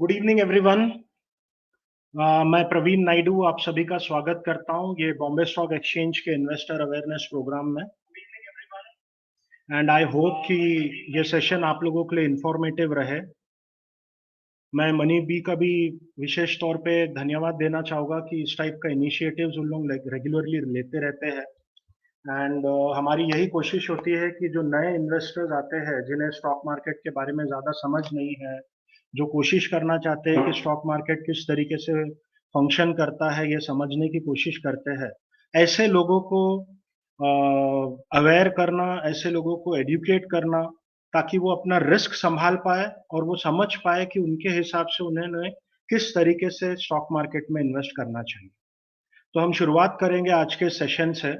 Good evening everyone. मैं प्रवीण नायडू आप सभी का स्वागत करता हूं ये बॉम्बे स्टॉक एक्सचेंज के इन्वेस्टर अवेयरनेस प्रोग्राम में। एंड आई होप कि ये सेशन आप लोगों के लिए इंफॉर्मेटिव रहे। मैं मनी बी का भी विशेष तौर पे धन्यवाद देना चाहूँगा कि इस टाइप का इनिशिएटिव्स उन लोग रेगुलरली लेते रहते हैं। एंड हमारी यही कोशिश होती है कि जो नए इन्वेस्टर्स आते हैं जिन्हें स्टॉक मार्केट के बारे में ज़्यादा समझ नहीं है, जो कोशिश करना चाहते हैं कि स्टॉक मार्केट किस तरीके से फंक्शन करता है ये समझने की कोशिश करते हैं, ऐसे लोगों को अवेयर करना, ऐसे लोगों को एडुकेट करना ताकि वो अपना रिस्क संभाल पाए और वो समझ पाए कि उनके हिसाब से उन्हें किस तरीके से स्टॉक मार्केट में इन्वेस्ट करना चाहिए। तो हम शुरुआत करेंगे आज के सेशन से,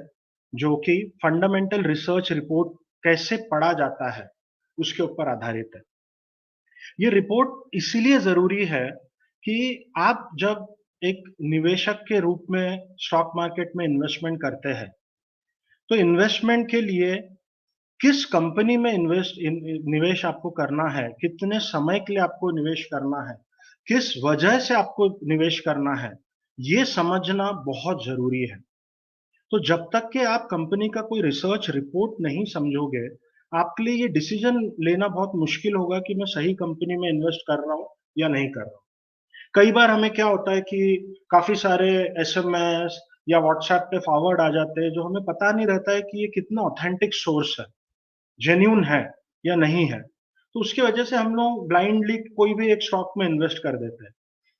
जो कि फंडामेंटल रिसर्च रिपोर्ट कैसे पढ़ा जाता है उसके ऊपर आधारित है। ये रिपोर्ट इसीलिए जरूरी है कि आप जब एक निवेशक के रूप में स्टॉक मार्केट में इन्वेस्टमेंट करते हैं तो इन्वेस्टमेंट के लिए किस कंपनी में निवेश आपको करना है, कितने समय के लिए आपको निवेश करना है, किस वजह से आपको निवेश करना है, ये समझना बहुत जरूरी है। तो जब तक कि आप कंपनी का कोई रिसर्च रिपोर्ट नहीं समझोगे, आपके लिए ये डिसीजन लेना बहुत मुश्किल होगा कि मैं सही कंपनी में इन्वेस्ट कर रहा हूँ या नहीं कर रहा हूँ। कई बार हमें क्या होता है कि काफी सारे एसएमएस या व्हाट्सएप पे फॉरवर्ड आ जाते हैं जो हमें पता नहीं रहता है कि ये कितना ऑथेंटिक सोर्स है, जेन्यून है या नहीं है। तो उसकी वजह से हम लोग ब्लाइंडली कोई भी एक स्टॉक में इन्वेस्ट कर देते हैं।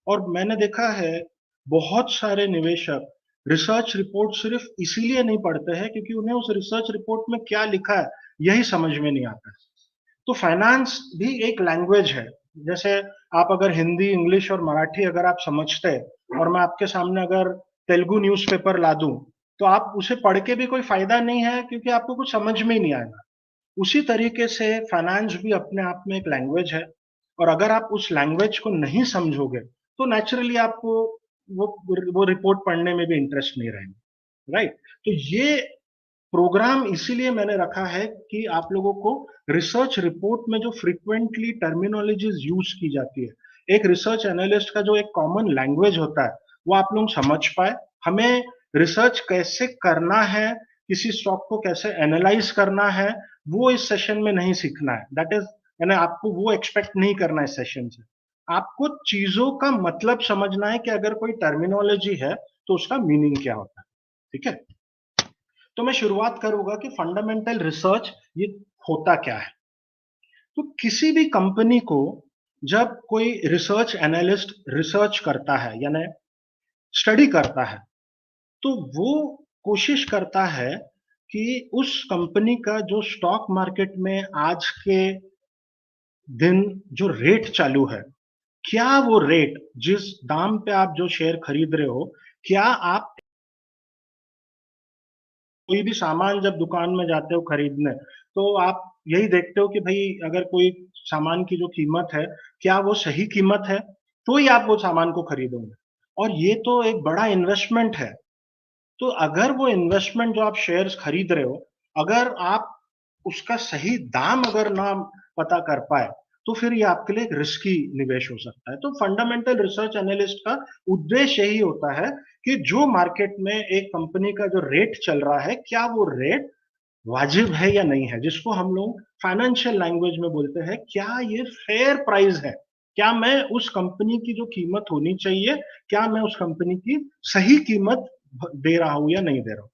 और मैंने देखा है बहुत सारे निवेशक रिसर्च रिपोर्ट सिर्फ इसीलिए नहीं पढ़ते हैं क्योंकि उन्हें उस रिसर्च रिपोर्ट में क्या लिखा है यही समझ में नहीं आता है। तो फाइनेंस भी एक लैंग्वेज है। जैसे आप अगर हिंदी, इंग्लिश और मराठी अगर आप समझते हैं और मैं आपके सामने अगर तेलुगु न्यूज़पेपर ला दूं तो आप उसे पढ़ के भी कोई फायदा नहीं है क्योंकि आपको कुछ समझ में ही नहीं आएगा। उसी तरीके से फाइनेंस भी अपने आप में एक लैंग्वेज है और अगर आप उस लैंग्वेज को नहीं समझोगे तो नेचुरली आपको वो रिपोर्ट पढ़ने में भी इंटरेस्ट नहीं रहेगा, राइट? तो ये प्रोग्राम इसीलिए मैंने रखा है कि आप लोगों को रिसर्च रिपोर्ट में जो फ्रीक्वेंटली टर्मिनोलॉजीज यूज की जाती है, एक रिसर्च एनालिस्ट का जो एक कॉमन लैंग्वेज होता है, वो आप लोग समझ पाए। हमें रिसर्च कैसे करना है, किसी स्टॉक को कैसे एनालाइज करना है, वो इस सेशन में नहीं सीखना है। दैट इज, यानी आपको वो एक्सपेक्ट नहीं करना है इस सेशन से। आपको चीजों का मतलब समझना है कि अगर कोई टर्मिनोलॉजी है तो उसका मीनिंग क्या होता है। ठीक है, तो मैं शुरुआत करूंगा कि फंडामेंटल रिसर्च ये होता क्या है। तो किसी भी कंपनी को जब कोई रिसर्च एनालिस्ट रिसर्च करता है यानी स्टडी करता है तो वो कोशिश करता है कि उस कंपनी का जो स्टॉक मार्केट में आज के दिन जो रेट चालू है, क्या वो रेट, जिस दाम पे आप जो शेयर खरीद रहे हो, क्या आप कोई भी सामान जब दुकान में जाते हो खरीदने तो आप यही देखते हो कि भाई अगर कोई सामान की जो कीमत है, क्या वो सही कीमत है, तो ही आप वो सामान को खरीदोगे। और ये तो एक बड़ा इन्वेस्टमेंट है। तो अगर वो इन्वेस्टमेंट जो आप शेयर्स खरीद रहे हो, अगर आप उसका सही दाम अगर ना पता कर पाए तो फिर ये आपके लिए एक रिस्की निवेश हो सकता है। तो फंडामेंटल रिसर्च एनालिस्ट का उद्देश्य यही होता है कि जो मार्केट में एक कंपनी का जो रेट चल रहा है, क्या वो रेट वाजिब है या नहीं है, जिसको हम लोग फाइनेंशियल लैंग्वेज में बोलते हैं, क्या ये फेयर प्राइस है, क्या मैं उस कंपनी की जो कीमत होनी चाहिए, क्या मैं उस कंपनी की सही कीमत दे रहा हूं या नहीं दे रहा हूं।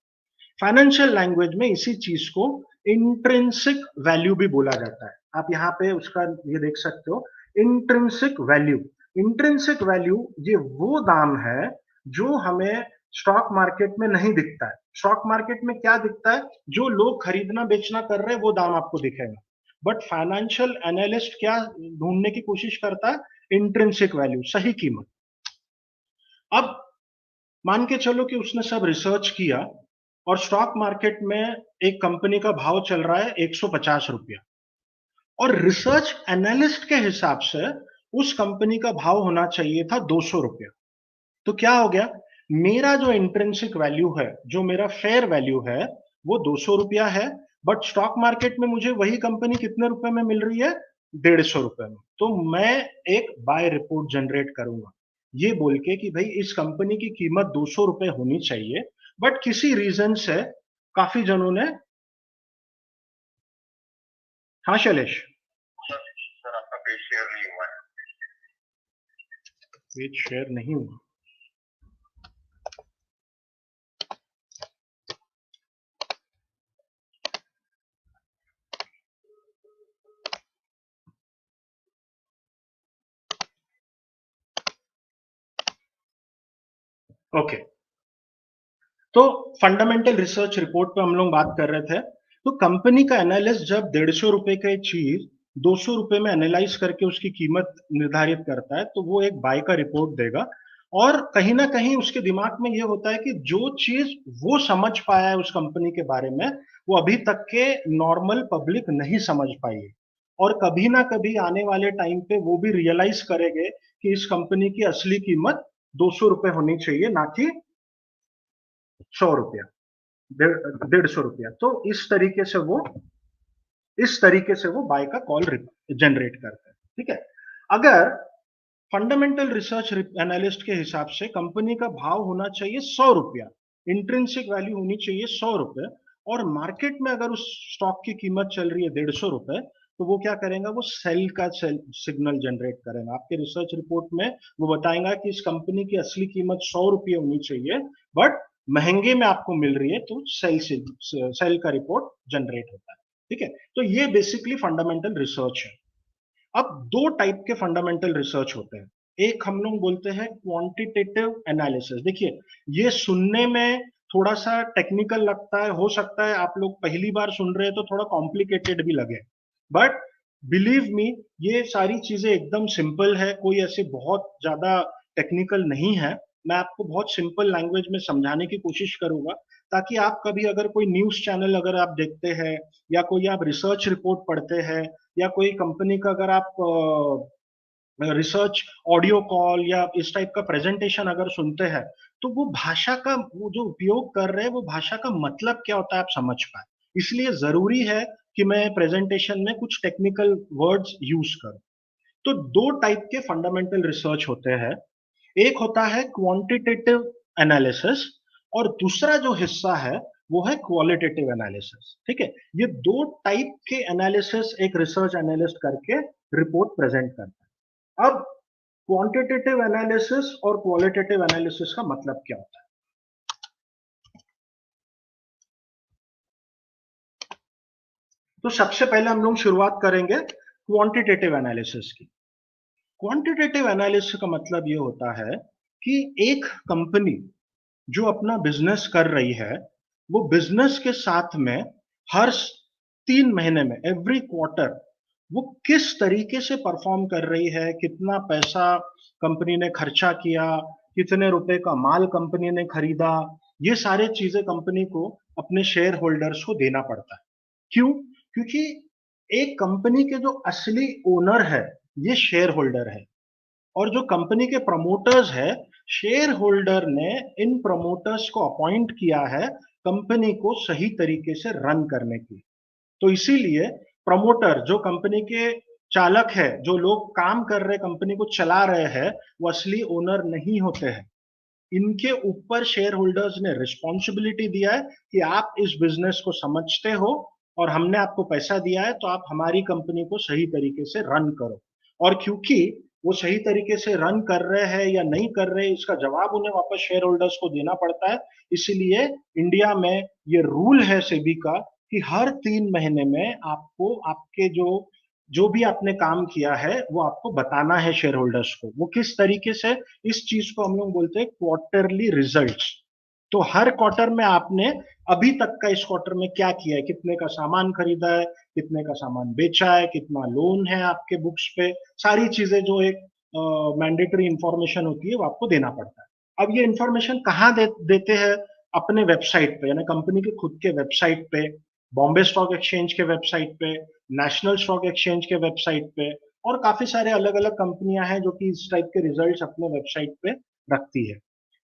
फाइनेंशियल लैंग्वेज में इसी चीज को इंट्रिंसिक वैल्यू भी बोला जाता है। आप यहाँ पे उसका ये देख सकते हो, इंट्रिंसिक वैल्यू। इंट्रिंसिक वैल्यू ये वो दाम है जो हमें स्टॉक मार्केट में नहीं दिखता है। स्टॉक मार्केट में क्या दिखता है, जो लोग खरीदना बेचना कर रहे हैं वो दाम आपको दिखेगा। बट फाइनेंशियल एनालिस्ट क्या ढूंढने की कोशिश करता है, इंट्रिंसिक वैल्यू, सही कीमत। अब मान के चलो कि उसने सब रिसर्च किया और स्टॉक मार्केट में एक कंपनी का भाव चल रहा है 150 रुपया और रिसर्च एनालिस्ट के हिसाब से उस कंपनी का भाव होना चाहिए था 200 रुपया। तो क्या हो गया, मेरा जो इंट्रिंसिक वैल्यू है, जो मेरा फेयर वैल्यू है, वो 200 रुपया है। बट स्टॉक मार्केट में मुझे वही कंपनी कितने रुपए में मिल रही है, ₹150 में, तो मैं एक बाय रिपोर्ट जनरेट करूंगा, ये बोल के कि भाई इस कंपनी की कीमत ₹200 होनी चाहिए, बट किसी रीजन से काफी जनों ने। हाँ शैलेश। सर आपका पेज शेयर नहीं हुआ है। पेज शेयर नहीं हुआ। ओके, तो फंडामेंटल रिसर्च रिपोर्ट पे हम लोग बात कर रहे थे। तो कंपनी का एनालिस्ट जब ₹150 का चीज ₹200 में एनालाइज करके उसकी कीमत निर्धारित करता है, तो वो एक बाय का रिपोर्ट देगा। और कहीं ना कहीं उसके दिमाग में ये होता है कि जो चीज वो समझ पाया है उस कंपनी के बारे में, वो अभी तक के नॉर्मल पब्लिक नहीं समझ पाई है। और कभी ना कभी आने वाले टाइम पे वो भी रियलाइज करेंगे कि इस कंपनी की असली कीमत ₹200 होनी चाहिए, ना कि ₹100, 150 रुपया। तो इस तरीके से वो बाय का कॉल जनरेट करते हैं। ठीक है। अगर फंडामेंटल रिसर्च एनालिस्ट के हिसाब से कंपनी का भाव होना चाहिए ₹100, इंट्रिंसिक वैल्यू होनी चाहिए ₹100, और मार्केट में अगर उस स्टॉक की कीमत चल रही है ₹150, तो वो क्या करेगा, वो सेल सिग्नल जनरेट करेगा। आपके रिसर्च रिपोर्ट में वो बताएगा कि इस कंपनी की असली कीमत ₹100 होनी चाहिए, बट महंगे में आपको मिल रही है, तो सेल का रिपोर्ट जनरेट होता है। ठीक है। तो ये बेसिकली फंडामेंटल रिसर्च है। अब दो टाइप के फंडामेंटल रिसर्च होते हैं। एक हम लोग बोलते हैं क्वांटिटेटिव एनालिसिस। देखिए, ये सुनने में थोड़ा सा टेक्निकल लगता है, हो सकता है आप लोग पहली बार सुन रहे हैं तो थोड़ा कॉम्प्लिकेटेड भी लगे, बट बिलीव मी, ये सारी चीजें एकदम सिंपल है, कोई ऐसे बहुत ज्यादा टेक्निकल नहीं है। मैं आपको बहुत सिंपल लैंग्वेज में समझाने की कोशिश करूंगा, ताकि आप कभी अगर कोई न्यूज चैनल अगर आप देखते हैं, या कोई आप रिसर्च रिपोर्ट पढ़ते हैं, या कोई कंपनी का अगर आप रिसर्च ऑडियो कॉल या इस टाइप का प्रेजेंटेशन अगर सुनते हैं, तो वो भाषा का वो जो उपयोग कर रहे हैं, वो भाषा का मतलब क्या होता है आप समझ पाए। इसलिए जरूरी है कि मैं प्रेजेंटेशन में कुछ टेक्निकल वर्ड्स यूज करूं। तो दो टाइप के फंडामेंटल रिसर्च होते हैं। एक होता है क्वांटिटेटिव एनालिसिस, और दूसरा जो हिस्सा है वो है क्वालिटेटिव एनालिसिस। ठीक है। ये दो टाइप के एनालिसिस एक रिसर्च एनालिस्ट करके रिपोर्ट प्रेजेंट करता है। अब क्वांटिटेटिव एनालिसिस और क्वालिटेटिव एनालिसिस का मतलब क्या होता है? तो सबसे पहले हम लोग शुरुआत करेंगे क्वांटिटेटिव एनालिसिस की। क्वांटिटेटिव एनालिसिस का मतलब ये होता है कि एक कंपनी जो अपना बिजनेस कर रही है, वो बिजनेस के साथ में हर 3 महीने में, एवरी क्वार्टर, वो किस तरीके से परफॉर्म कर रही है, कितना पैसा कंपनी ने खर्चा किया, कितने रुपए का माल कंपनी ने खरीदा, ये सारे चीजें कंपनी को अपने शेयर होल्डर्स को देना पड़ता है। क्यों? क्योंकि एक कंपनी के जो असली ओनर है, ये शेयर होल्डर है। और जो कंपनी के प्रमोटर्स है, शेयर होल्डर ने इन प्रमोटर्स को अपॉइंट किया है कंपनी को सही तरीके से रन करने की। तो इसीलिए प्रमोटर जो कंपनी के चालक है, जो लोग काम कर रहे कंपनी को चला रहे हैं, वो असली ओनर नहीं होते हैं। इनके ऊपर शेयर होल्डर्स ने रिस्पॉन्सिबिलिटी दिया है कि आप इस बिजनेस को समझते हो, और हमने आपको पैसा दिया है, तो आप हमारी कंपनी को सही तरीके से रन करो। और क्योंकि वो सही तरीके से रन कर रहे हैं या नहीं कर रहे, इसका जवाब उन्हें वापस शेयर होल्डर्स को देना पड़ता है। इसलिए इंडिया में ये रूल है सेबी का कि हर 3 महीने में आपको आपके जो जो भी आपने काम किया है वो आपको बताना है शेयर होल्डर्स को। वो किस तरीके से, इस चीज को हम लोग बोलते हैं क्वार्टरली रिजल्ट्स। तो हर क्वार्टर में आपने अभी तक का इस क्वार्टर में क्या किया है, कितने का सामान खरीदा है, कितने का सामान बेचा है, कितना लोन है आपके बुक्स पे, सारी चीजें जो एक मैंडेटरी इंफॉर्मेशन होती है वो आपको देना पड़ता है। अब ये इंफॉर्मेशन कहाँ देते हैं? अपने वेबसाइट पे, यानी कंपनी के खुद के वेबसाइट पे, बॉम्बे स्टॉक एक्सचेंज के वेबसाइट पे, नेशनल स्टॉक एक्सचेंज के वेबसाइट पे, और काफी सारे अलग अलग कंपनियां हैं जो कि इस टाइप के रिजल्ट्स अपने वेबसाइट पे रखती है।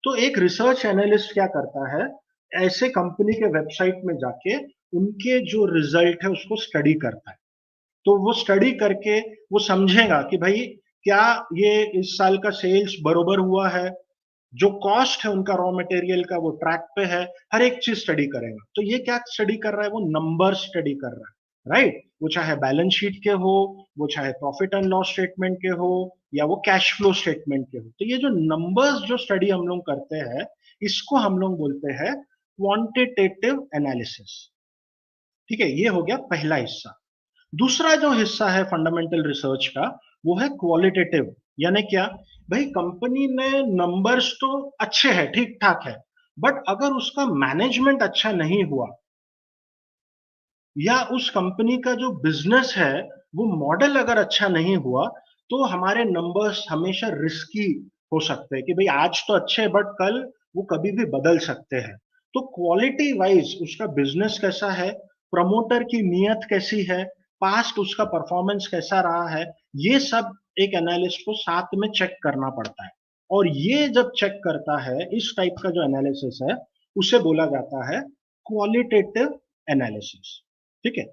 तो एक रिसर्च एनालिस्ट क्या करता है, ऐसे कंपनी के वेबसाइट में जाके उनके जो रिजल्ट है उसको स्टडी करता है। तो वो स्टडी करके वो समझेगा कि भाई क्या ये इस साल का सेल्स बरोबर हुआ है, जो कॉस्ट है उनका रॉ मटेरियल का वो ट्रैक पे है, हर एक चीज स्टडी करेगा। तो ये क्या स्टडी कर रहा है, वो नंबर स्टडी कर रहा है, राइट। वो चाहे बैलेंस शीट के हो, वो चाहे प्रॉफिट एंड लॉस स्टेटमेंट के हो, या वो कैश फ्लो स्टेटमेंट के हो। तो ये जो नंबर्स जो स्टडी हम लोग करते हैं, इसको हम लोग बोलते हैं क्वांटिटेटिव एनालिसिस। ठीक है, ये हो गया पहला हिस्सा। दूसरा जो हिस्सा है फंडामेंटल रिसर्च का, वो है क्वालिटेटिव। यानी क्या, भाई कंपनी में नंबर्स तो अच्छे हैं, ठीक ठाक है, बट अगर उसका मैनेजमेंट अच्छा नहीं हुआ, या उस कंपनी का जो बिजनेस है वो मॉडल अगर अच्छा नहीं हुआ, तो हमारे नंबर्स हमेशा रिस्की हो सकते हैं कि भाई आज तो अच्छे बट कल वो कभी भी बदल सकते हैं। तो क्वालिटी वाइज उसका बिजनेस कैसा है, प्रमोटर की नीयत कैसी है, पास्ट उसका परफॉर्मेंस कैसा रहा है, ये सब एक एनालिस्ट को साथ में चेक करना पड़ता है। और ये जब चेक करता है, इस टाइप का जो एनालिसिस है, उसे बोला जाता है क्वालिटेटिव एनालिसिस। ठीक है।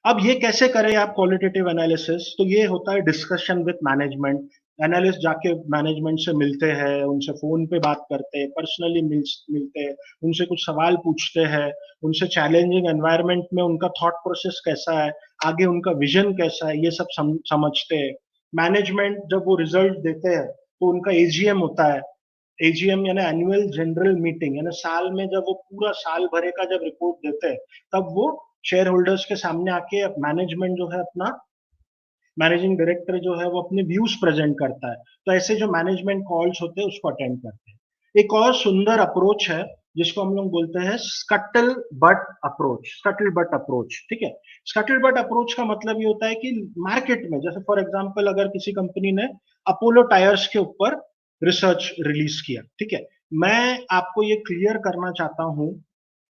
अब ये कैसे करें आप क्वालिटेटिव एनालिसिस, तो ये होता है डिस्कशन विद मैनेजमेंट। एनालिस्ट जाके मैनेजमेंट से मिलते हैं, उनसे फोन पे बात करते हैं, पर्सनली मिलते हैं, उनसे कुछ सवाल पूछते हैं, उनसे चैलेंजिंग एनवायरनमेंट में उनका थॉट प्रोसेस कैसा है, आगे उनका विजन कैसा है, ये सब समझते हैं। मैनेजमेंट जब वो रिजल्ट देते हैं, तो उनका एजीएम होता है। एजीएम यानी एनुअल जनरल मीटिंग, यानी साल में जब वो पूरा साल भरे का जब रिपोर्ट देते हैं, तब वो शेयर होल्डर्स के सामने आके मैनेजमेंट जो है अपना, मैनेजिंग डायरेक्टर जो है वो अपने व्यूज प्रेजेंट करता है। तो ऐसे जो मैनेजमेंट कॉल्स होते हैं उसको अटेंड करते हैं। एक और सुंदर अप्रोच है जिसको हम लोग बोलते हैं scuttle but approach. Scuttle but approach, ठीक है। स्कटल बट अप्रोच का मतलब ये होता है कि मार्केट में, जैसे फॉर एग्जांपल अगर किसी कंपनी ने अपोलो टायर्स के ऊपर रिसर्च रिलीज किया, ठीक है, मैं आपको ये क्लियर करना चाहता हूं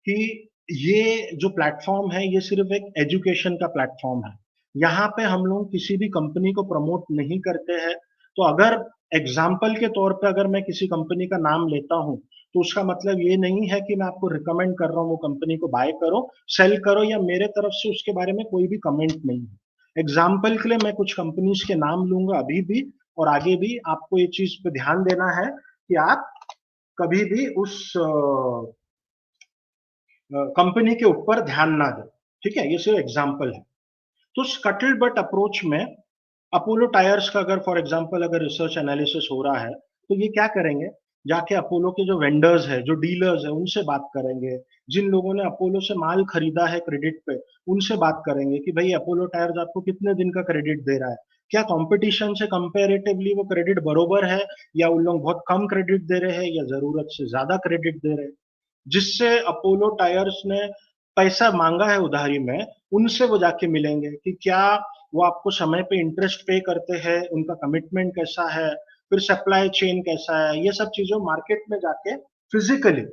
कि ये जो प्लेटफॉर्म है ये सिर्फ एक एजुकेशन का प्लेटफॉर्म है। यहाँ पे हम लोग किसी भी कंपनी को प्रमोट नहीं करते हैं। तो अगर एग्जाम्पल के तौर पे अगर मैं किसी कंपनी का नाम लेता हूँ, तो उसका मतलब ये नहीं है कि मैं आपको रिकमेंड कर रहा हूँ वो कंपनी को बाय करो, सेल करो, या मेरे तरफ से उसके बारे में कोई भी कमेंट नहीं है। एग्जाम्पल के लिए मैं कुछ कंपनीज के नाम लूंगा अभी भी, और आगे भी आपको ये चीज पे ध्यान देना है कि आप कभी भी उस कंपनी के ऊपर ध्यान ना दें। ठीक है, ये सिर्फ एग्जाम्पल है। तो स्कटल बट अप्रोच में अपोलो टायर्स का अगर फॉर एग्जांपल अगर रिसर्च एनालिसिस हो रहा है, तो ये क्या करेंगे, जाके अपोलो के जो वेंडर्स है, जो डीलर्स है, उनसे बात करेंगे। जिन लोगों ने अपोलो से माल खरीदा है क्रेडिट पे, उनसे बात करेंगे कि भाई अपोलो टायर्स आपको कितने दिन का क्रेडिट दे रहा है, क्या कंपटीशन से कंपेरेटिवली वो क्रेडिट बरोबर है, या उन लोग बहुत कम क्रेडिट दे रहे हैं, या जरूरत से ज्यादा क्रेडिट दे रहे हैं। जिससे अपोलो टायर्स ने पैसा मांगा है उधारी में, उनसे वो जाके मिलेंगे कि क्या वो आपको समय पे इंटरेस्ट पे करते हैं, उनका कमिटमेंट कैसा है, फिर सप्लाई चेन कैसा है, ये सब चीजें मार्केट में जाके फिजिकली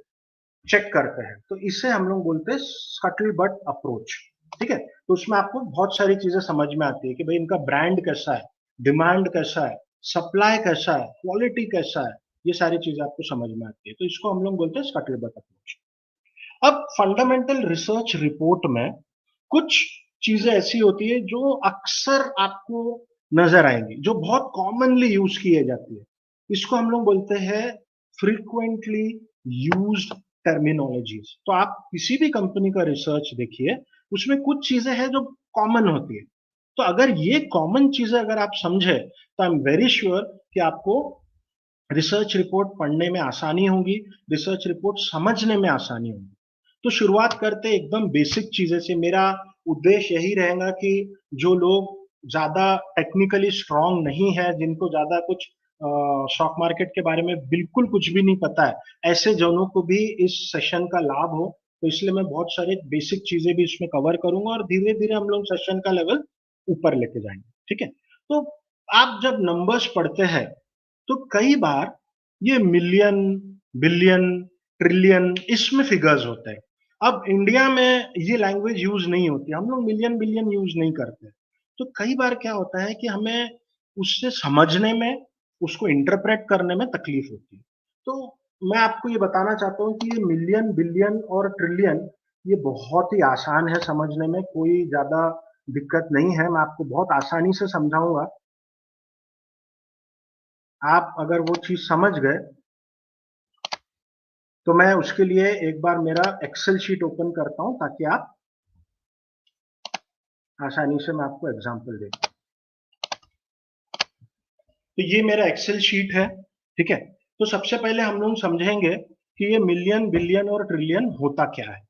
चेक करते हैं। तो इसे हम लोग बोलते हैं स्कटल बट अप्रोच। ठीक है, तो उसमें आपको बहुत सारी चीजें समझ में आती है कि भाई इनका ब्रांड कैसा है, डिमांड कैसा है, सप्लाई कैसा है, क्वालिटी कैसा है, ये सारी चीजें आपको समझ में आती है। तो इसको हम लोग बोलते हैं स्कटल बट अप्रोच। अब फंडामेंटल रिसर्च रिपोर्ट में कुछ चीजें ऐसी होती है जो अक्सर आपको नजर आएंगी, जो बहुत कॉमनली यूज किए जाती है। इसको हम लोग बोलते हैं फ्रीक्वेंटली यूज्ड टर्मिनोलॉजीज। तो आप किसी भी कंपनी का रिसर्च देखिए, उसमें कुछ चीजें हैं जो कॉमन होती है। तो अगर ये कॉमन चीजें अगर आप समझे, तो आई एम वेरी श्योर कि आपको रिसर्च रिपोर्ट पढ़ने में आसानी होगी, रिसर्च रिपोर्ट समझने में आसानी होगी। तो शुरुआत करते एकदम बेसिक चीजें से। मेरा उद्देश्य यही रहेगा कि जो लोग ज्यादा टेक्निकली स्ट्रांग नहीं है, जिनको ज्यादा कुछ स्टॉक मार्केट के बारे में बिल्कुल कुछ भी नहीं पता है, ऐसे जनों को भी इस सेशन का लाभ हो। तो इसलिए मैं बहुत सारे बेसिक चीजें भी इसमें कवर करूंगा, और धीरे धीरे हम लोग सेशन का लेवल ऊपर लेके जाएंगे। ठीक है। तो आप जब नंबर्स पढ़ते हैं, तो कई बार ये मिलियन, बिलियन, ट्रिलियन, इसमें फिगर्स होते हैं। अब इंडिया में ये लैंग्वेज यूज नहीं होती, हम लोग मिलियन बिलियन यूज नहीं करते। तो कई बार क्या होता है कि हमें उससे समझने में, उसको इंटरप्रेट करने में तकलीफ होती है। तो मैं आपको ये बताना चाहता हूँ कि ये मिलियन, बिलियन और ट्रिलियन, ये बहुत ही आसान है समझने में, कोई ज्यादा दिक्कत नहीं है, मैं आपको बहुत आसानी से समझाऊंगा। आप अगर वो चीज समझ गए तो मैं उसके लिए एक बार मेरा एक्सेल शीट ओपन करता हूं ताकि आप आसानी से मैं आपको एग्जांपल दे। तो ये मेरा एक्सेल शीट है, ठीक है। तो सबसे पहले हम लोग समझेंगे कि ये मिलियन, बिलियन और ट्रिलियन होता क्या है।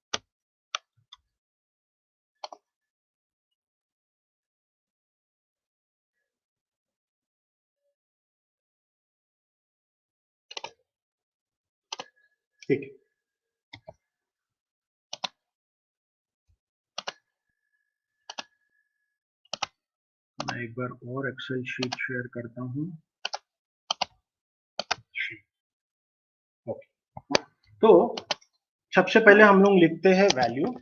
ठीक है, मैं एक बार और एक्सेल शीट शेयर करता हूं। ओके, तो सबसे पहले हम लोग लिखते हैं वैल्यू।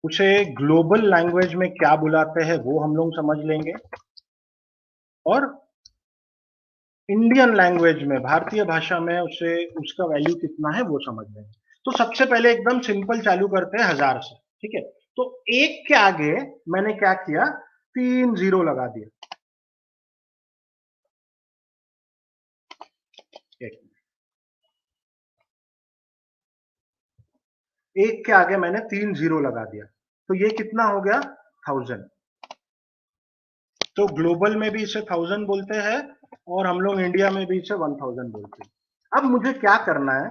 उसे ग्लोबल लैंग्वेज में क्या बुलाते हैं वो हम लोग समझ लेंगे, और इंडियन लैंग्वेज में, भारतीय भाषा में उसे, उसका वैल्यू कितना है वो समझ लेंगे। तो सबसे पहले एकदम सिंपल चालू करते हैं 1000 से, ठीक है। तो एक के आगे मैंने क्या किया, 3 जीरो लगा दिया। एक के आगे मैंने 3 जीरो लगा दिया, तो ये कितना हो गया, 1000। तो ग्लोबल में भी इसे 1000 बोलते हैं और हम लोग इंडिया में भी इसे 1000 बोलते हैं। अब मुझे क्या करना है,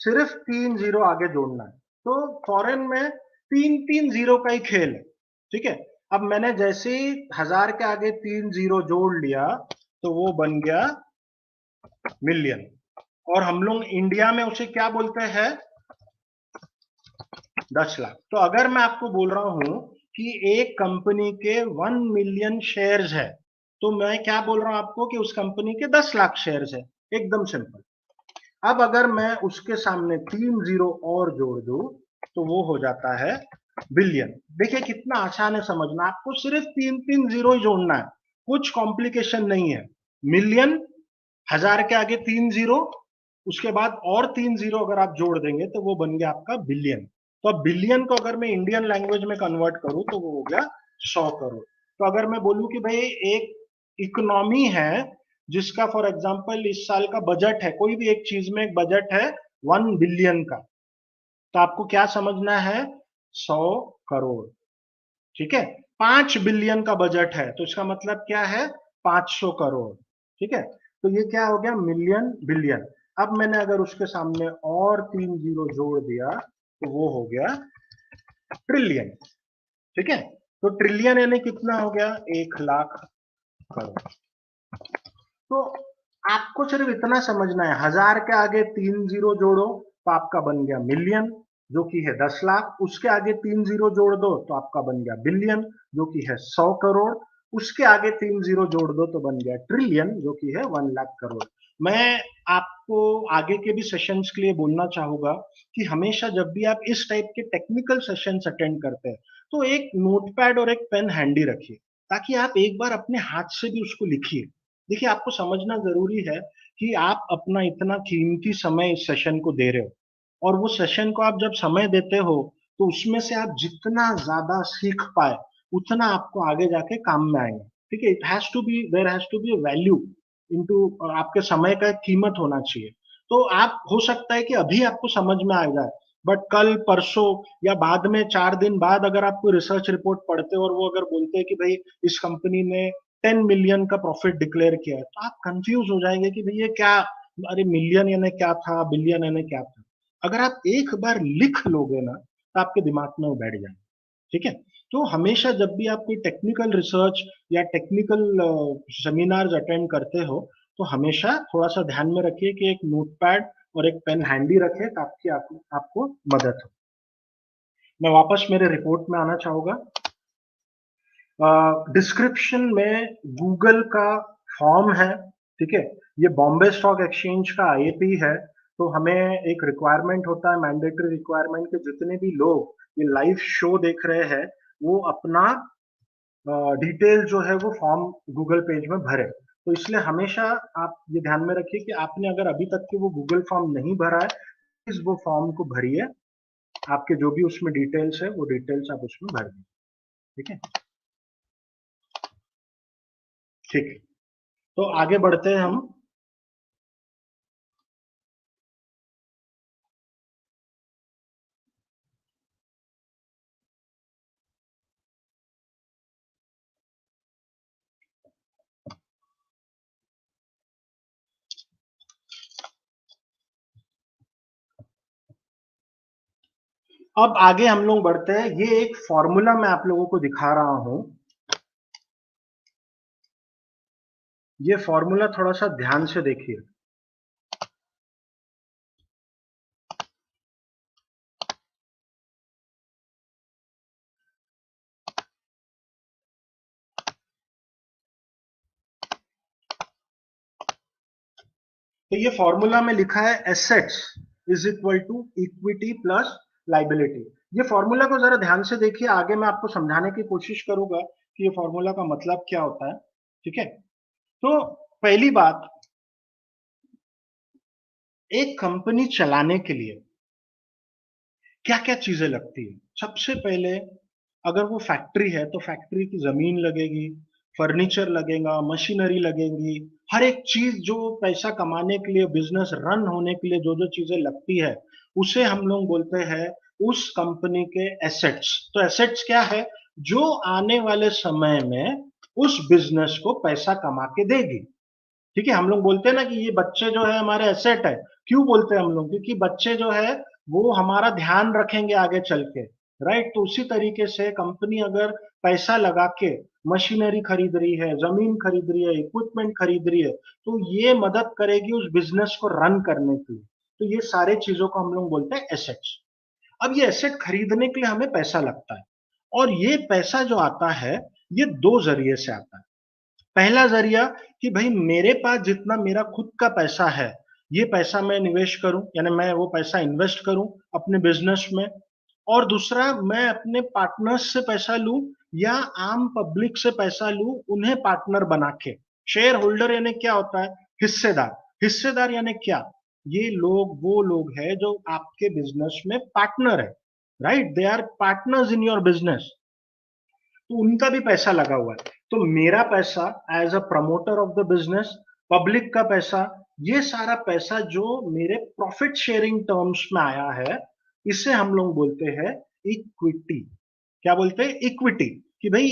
सिर्फ 3 जीरो आगे जोड़ना है। तो फॉरेन में 3 3 जीरो का ही खेल है, ठीक है। अब मैंने जैसे ही 1000 के आगे 3 जीरो जोड़ लिया तो वो बन गया मिलियन। और हम लोग इंडिया में उसे क्या बोलते हैं, 10 लाख। तो अगर मैं आपको बोल रहा हूं कि एक कंपनी के 1 मिलियन शेयर्स है, तो मैं क्या बोल रहा हूं आपको कि उस कंपनी के 10 लाख शेयर्स है, एकदम सिंपल। अब अगर मैं उसके सामने 3 जीरो और जोड़ दूं तो वो हो जाता है बिलियन। देखिए कितना आसान है समझना, आपको सिर्फ 3 3 जीरो ही जोड़ना है, कुछ कॉम्प्लिकेशन नहीं है। मिलियन, 1000 के आगे 3 जीरो, उसके बाद और 3 जीरो अगर आप जोड़ देंगे तो वो बन गया आपका बिलियन। तो अब बिलियन को अगर मैं इंडियन लैंग्वेज में कन्वर्ट करूं तो वो हो गया 100 करोड़। तो अगर मैं बोलूं कि भाई एक इकोनॉमी है जिसका फॉर एग्जांपल इस साल का बजट है, कोई भी एक चीज में एक बजट है 1 बिलियन का, तो आपको क्या समझना है, 100 करोड़, ठीक है। 5 बिलियन का बजट है तो इसका मतलब क्या है, 500 करोड़, ठीक है। तो ये क्या हो गया, मिलियन, बिलियन। अब मैंने अगर उसके सामने और 3 जीरो जोड़ दिया तो वो हो गया ट्रिलियन, ठीक है। तो ट्रिलियन यानी कितना हो गया, 1 लाख करोड़। तो आपको सिर्फ इतना समझना है, 1000 के आगे 3 जीरो जोड़ो तो आपका बन गया मिलियन जो कि है 10 लाख, उसके आगे 3 जीरो जोड़ दो तो आपका बन गया बिलियन जो कि है 100 करोड़, उसके आगे 3 जीरो जोड़ दो तो बन गया ट्रिलियन जो कि है 1 लाख करोड़। मैं आपको आगे के भी सेशंस के लिए बोलना चाहूंगा कि हमेशा जब भी आप इस टाइप के टेक्निकल सेशंस अटेंड करते हैं तो एक नोटपैड और एक पेन हैंडी रखिए, ताकि आप एक बार अपने हाथ से भी उसको लिखिए। देखिए आपको समझना जरूरी है कि आप अपना इतना कीमती समय इस सेशन को दे रहे हो, और वो सेशन को आप जब समय देते हो तो उसमें से आप जितना ज्यादा सीख पाए उतना आपको आगे जाके काम में आएगा, ठीक है। It has to be, there has to be value into, आपके समय का एक कीमत होना चाहिए। तो आप, हो सकता है कि अभी आपको समझ में आ जाए, बट कल परसों या बाद में 4 दिन बाद अगर आप कोई रिसर्च रिपोर्ट पढ़ते हो और वो अगर बोलते हैं कि भाई इस कंपनी ने 10 मिलियन का प्रॉफिट डिक्लेयर किया है, तो आप कंफ्यूज हो जाएंगे कि भैया क्या, अरे मिलियन यानी क्या था, बिलियन यानी क्या था। अगर आप एक बार लिख लोगे ना तो आपके दिमाग में वो बैठ जाएगा, ठीक है। तो हमेशा जब भी आप कोई टेक्निकल रिसर्च या टेक्निकल सेमिनार्स अटेंड करते हो तो हमेशा थोड़ा सा ध्यान में रखिए कि एक नोटपैड और एक पेन हैंडी रखें ताकि आपको मदद हो। मैं वापस मेरे रिपोर्ट में आना चाहूंगा। डिस्क्रिप्शन में गूगल का फॉर्म है, ठीक है। ये बॉम्बे स्टॉक एक्सचेंज का आईएपी है। तो हमें एक रिक्वायरमेंट होता है, मैंडेटरी रिक्वायरमेंट, के जितने भी लोग ये लाइव शो देख रहे हैं वो अपना डिटेल जो है वो फॉर्म गूगल पेज में भरे। तो इसलिए हमेशा आप ये ध्यान में रखिए कि आपने अगर अभी तक के वो गूगल फॉर्म नहीं भरा है, इस वो फॉर्म को भरिए, आपके जो भी उसमें डिटेल्स है वो डिटेल्स आप उसमें भर दें। ठीक है, ठीक है। तो आगे बढ़ते हैं हम। अब आगे हम लोग बढ़ते हैं। ये एक फॉर्मूला मैं आप लोगों को दिखा रहा हूं। ये फॉर्मूला थोड़ा सा ध्यान से देखिए। तो ये फॉर्मूला में लिखा है assets is equal to equity plus liability. ये फॉर्मूला को जरा ध्यान से देखिए, आगे मैं आपको समझाने की कोशिश करूंगा कि ये फॉर्मूला का मतलब क्या होता है। ठीक है, तो पहली बात, एक कंपनी चलाने के लिए क्या क्या चीजें लगती है। सबसे पहले, अगर वो फैक्ट्री है तो फैक्ट्री की जमीन लगेगी, फर्नीचर लगेगा, मशीनरी लगेगी। हर एक चीज जो पैसा कमाने के लिए, बिजनेस रन होने के लिए जो जो चीजें लगती है, उसे हम लोग बोलते हैं उस कंपनी के एसेट्स। तो एसेट्स क्या है? जो आने वाले समय में उस बिजनेस को पैसा कमा के देगी। ठीक है, हम लोग बोलते हैं ना कि ये बच्चे जो है हमारे एसेट है। क्यों बोलते हैं हम लोग? क्योंकि बच्चे जो है वो हमारा ध्यान रखेंगे आगे चल के। राइट, तो उसी तरीके से कंपनी अगर पैसा लगा के मशीनरी खरीद रही है, जमीन खरीद रही है, इक्विपमेंट खरीद रही है, तो ये मदद करेगी उस बिजनेस को रन करने के लिए। तो ये सारे चीजों को हम लोग बोलते हैं एसेट्स। अब ये एसेट खरीदने के लिए हमें पैसा लगता है, और ये पैसा जो आता है, ये दो जरिए से आता है। पहला जरिया कि भाई मेरे पास जितना मेरा खुद का पैसा है, ये पैसा मैं निवेश करूं, यानी मैं वो पैसा इन्वेस्ट करूं अपने बिजनेस में। और दूसरा, मैं अपने पार्टनर्स से पैसा लूं या आम पब्लिक से पैसा लूं, उन्हें पार्टनर बना के। शेयर होल्डर यानी क्या होता है? हिस्सेदार। हिस्सेदार यानी क्या? ये लोग वो लोग हैं जो आपके बिजनेस में पार्टनर है। Right, they are partners in your business. तो उनका भी पैसा लगा हुआ है। तो मेरा पैसा as a promoter of the business, public का पैसा, ये सारा पैसा जो मेरे प्रॉफिट शेयरिंग टर्म्स में आया है, इसे हम लोग बोलते हैं इक्विटी। क्या बोलते हैं? इक्विटी। कि भाई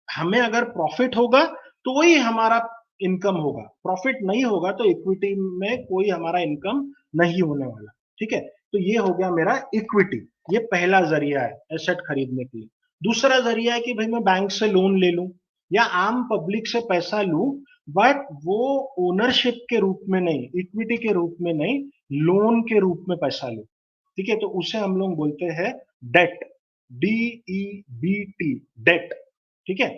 हमें अगर प्रॉफिट होगा तो वही हमारा इनकम होगा, प्रॉफिट नहीं होगा तो इक्विटी में कोई हमारा इनकम नहीं होने वाला। ठीक है, तो ये हो गया मेरा इक्विटी। ये पहला जरिया है एसेट खरीदने के लिए। दूसरा जरिया है कि भाई मैं बैंक से लोन ले लूं या आम पब्लिक से पैसा लूं, बट वो ओनरशिप के रूप में नहीं, इक्विटी के रूप में नहीं, लोन के रूप में पैसा लूं। ठीक है, तो उसे हम लोग बोलते हैं डेट। DEBT, date. ठीक है,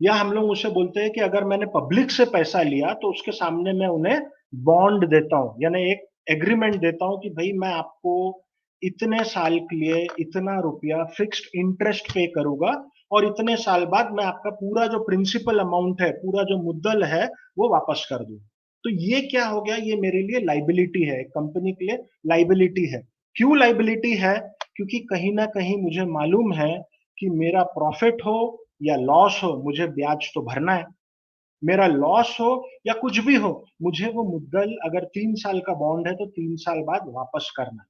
या हम लोग उसे बोलते हैं कि अगर मैंने पब्लिक से पैसा लिया तो उसके सामने मैं उन्हें बॉन्ड देता हूं, यानी एक एग्रीमेंट देता हूं कि भाई मैं आपको इतने साल के लिए इतना रुपया फिक्स्ड इंटरेस्ट पे करूंगा, और इतने साल बाद मैं आपका पूरा जो प्रिंसिपल अमाउंट है, पूरा जो मुद्दल है, वो वापस कर दूं। तो ये क्या हो गया? ये मेरे लिए लाइबिलिटी है, कंपनी के लिए लाइबिलिटी है। क्यों लाइबिलिटी है? क्योंकि कहीं ना कहीं मुझे मालूम है कि मेरा प्रॉफिट हो या लॉस हो, मुझे ब्याज तो भरना है। मेरा लॉस हो या कुछ भी हो, मुझे वो मुद्दल, अगर 3 साल का बॉन्ड है तो 3 साल बाद वापस करना है।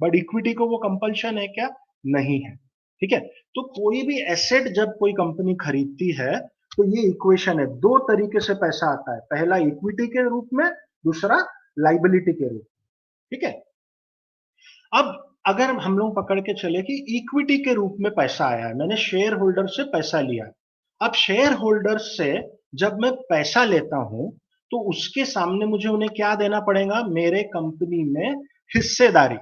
बट इक्विटी को वो कंपल्शन है क्या? नहीं है। ठीक है, तो कोई भी एसेट जब कोई कंपनी खरीदती है, तो ये इक्वेशन है, दो तरीके से पैसा आता है। पहला इक्विटी के रूप में, दूसरा लाइबिलिटी के रूप में। ठीक है, अब अगर हम लोग पकड़ के चले कि इक्विटी के रूप में पैसा आया है, मैंने शेयर होल्डर से पैसा लिया है। अब शेयर होल्डर से जब मैं पैसा लेता हूं, तो उसके सामने मुझे उन्हें क्या देना पड़ेगा? मेरे कंपनी में हिस्सेदारी।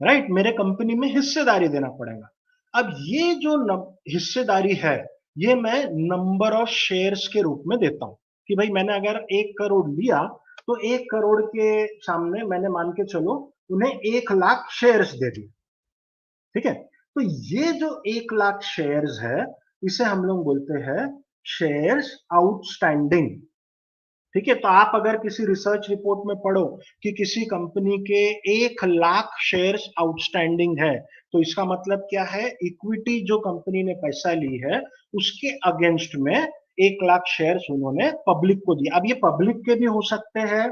राइट, मेरे कंपनी में हिस्सेदारी देना पड़ेगा। अब ये जो हिस्सेदारी है, ये मैं नंबर ऑफ शेयर्स के रूप में देता हूं। कि भाई मैंने अगर 1 करोड़ लिया, तो 1 करोड़ के सामने मैंने, मान के चलो, उन्हें 1 लाख शेयर्स दे दिए। ठीक है, तो ये जो 1 लाख शेयर्स है, इसे हम लोग बोलते हैं शेयर्स आउटस्टैंडिंग। ठीक है, तो आप अगर किसी रिसर्च रिपोर्ट में पढ़ो कि किसी कंपनी के 1 लाख शेयर्स आउटस्टैंडिंग है, तो इसका मतलब क्या है, इक्विटी जो कंपनी ने पैसा ली है उसके अगेंस्ट में 1 लाख शेयर्स उन्होंने पब्लिक को दिए। अब ये पब्लिक के भी हो सकते हैं,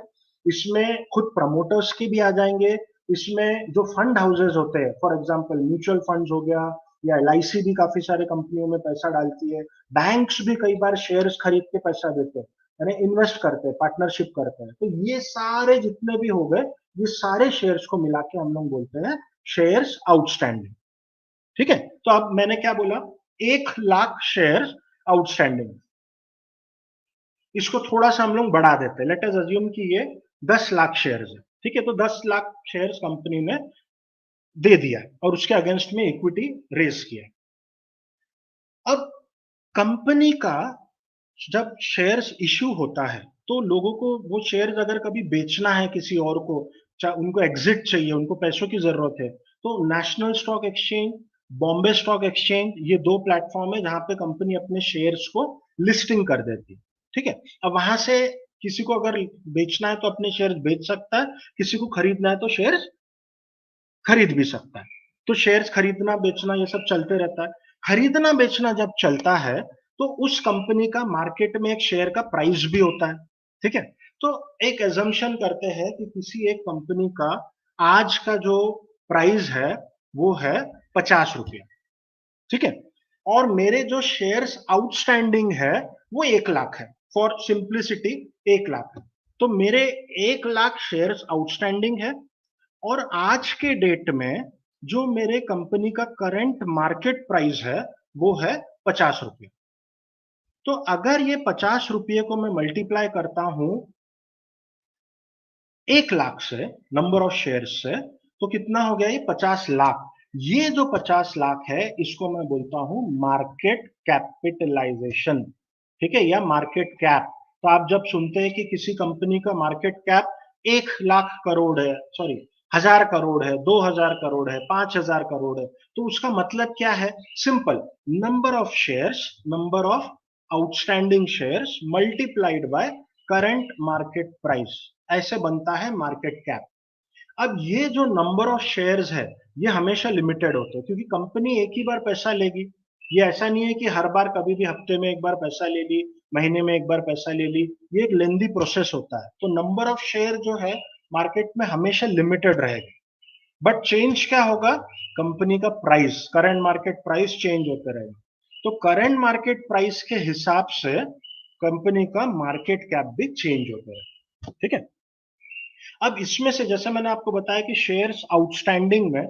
इसमें खुद प्रमोटर्स के भी आ जाएंगे, इसमें जो फंड हाउसेज होते हैं, फॉर एग्जांपल म्यूचुअल फंड्स हो गया, या एलआईसी भी काफी सारे कंपनियों में पैसा डालती है, बैंक्स भी कई बार शेयर्स खरीद के पैसा देते हैं, यानी इन्वेस्ट करते हैं, पार्टनरशिप करते हैं। तो ये सारे जितने भी हो गए, ये सारे शेयर्स को मिला के हम लोग बोलते हैं शेयर्स आउटस्टैंडिंग। ठीक है, तो अब मैंने क्या बोला, 1 लाख शेयर्स आउटस्टैंडिंग। इसको थोड़ा सा हम लोग बढ़ा देते हैं, लेट अस अज्यूम कि ये 10 लाख शेयर्स है। ठीक है, तो 10 लाख शेयर्स कंपनी ने दे दिया और उसके अगेंस्ट में इक्विटी रेज किया। अब कंपनी का जब शेयर्स इश्यू होता है तो लोगों को वो शेयर्स अगर कभी बेचना है किसी और को, चाहे उनको एग्जिट चाहिए, उनको पैसों की जरूरत है, तो national stock exchange, Bombay stock exchange, ये 2 प्लेटफॉर्म है जहां पे कंपनी अपने शेयर्स को लिस्टिंग कर देती है। ठीक है, अब वहां से किसी को अगर बेचना है तो अपने शेयर्स बेच सकता है, किसी को खरीदना है तो शेयर्स खरीद भी सकता है। तो शेयर्स खरीदना बेचना ये सब चलते रहता है। खरीदना बेचना जब चलता है तो उस कंपनी का मार्केट में एक शेयर का प्राइस भी होता है। ठीक है, तो एक एजम्पशन करते हैं कि किसी एक कंपनी का आज का जो प्राइस है वो है 50 रुपया। ठीक है, और मेरे जो शेयर्स आउटस्टैंडिंग है वो 1 लाख है, फॉर सिंप्लिसिटी 1 लाख है। तो मेरे 1 लाख शेयर्स आउटस्टैंडिंग है, और आज के डेट में जो मेरे कंपनी का करंट मार्केट प्राइस है वो है 50 रुपये। तो अगर ये 50 रुपये को मैं मल्टीप्लाई करता हूं 1 लाख से, नंबर ऑफ शेयर से, तो कितना हो गया, ये 50 लाख। ये जो 50 लाख है इसको मैं बोलता हूं मार्केट कैपिटलाइजेशन। ठीक है, या मार्केट कैप। तो आप जब सुनते हैं कि किसी कंपनी का मार्केट कैप 1 लाख करोड़ है, सॉरी 1000 करोड़ है, 2000 करोड़ है, 5000 करोड़ है, तो उसका मतलब क्या है, simple, number of shares, number of outstanding shares multiplied by current market price, ऐसे बनता है मार्केट कैप। अब ये जो नंबर ऑफ शेयर्स है ये हमेशा लिमिटेड होते हैं, क्योंकि कंपनी एक ही बार पैसा लेगी। ये ऐसा नहीं है कि हर बार कभी भी हफ्ते में एक बार पैसा ले ली, महीने में एक बार पैसा ले ली, ये एक लेंदी प्रोसेस होता है। तो नंबर ऑफ शेयर जो है मार्केट में हमेशा लिमिटेड रहेगा, बट चेंज क्या होगा, कंपनी का price, current market price change होते रहेगा। तो करंट मार्केट प्राइस के हिसाब से कंपनी का मार्केट कैप भी चेंज होता रहेगा। ठीक है, अब इसमें से जैसे मैंने आपको बताया कि शेयर्स आउटस्टैंडिंग में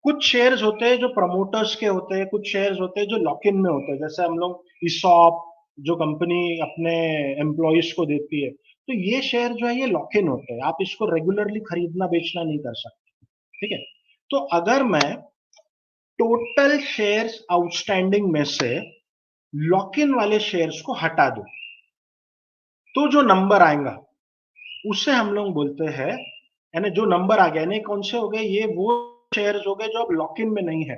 कुछ शेयर्स होते हैं जो प्रमोटर्स के होते हैं, कुछ शेयर्स होते हैं जो लॉक इन में होते हैं, जैसे हम लोग ईसॉप जो कंपनी अपने एम्प्लॉयज को देती है, तो ये शेयर जो है ये लॉक इन होते हैं, आप इसको रेगुलरली खरीदना बेचना नहीं कर सकते। ठीक है, तो अगर मैं टोटल शेयर्स आउटस्टैंडिंग में से लॉक इन वाले शेयर्स को हटा दूं, तो जो नंबर आएगा उसे हम लोग बोलते हैं, यानी जो नंबर आ गया, नहीं कौन से हो गए, ये वो शेयर्स हो गए जो अब लॉक इन में नहीं है,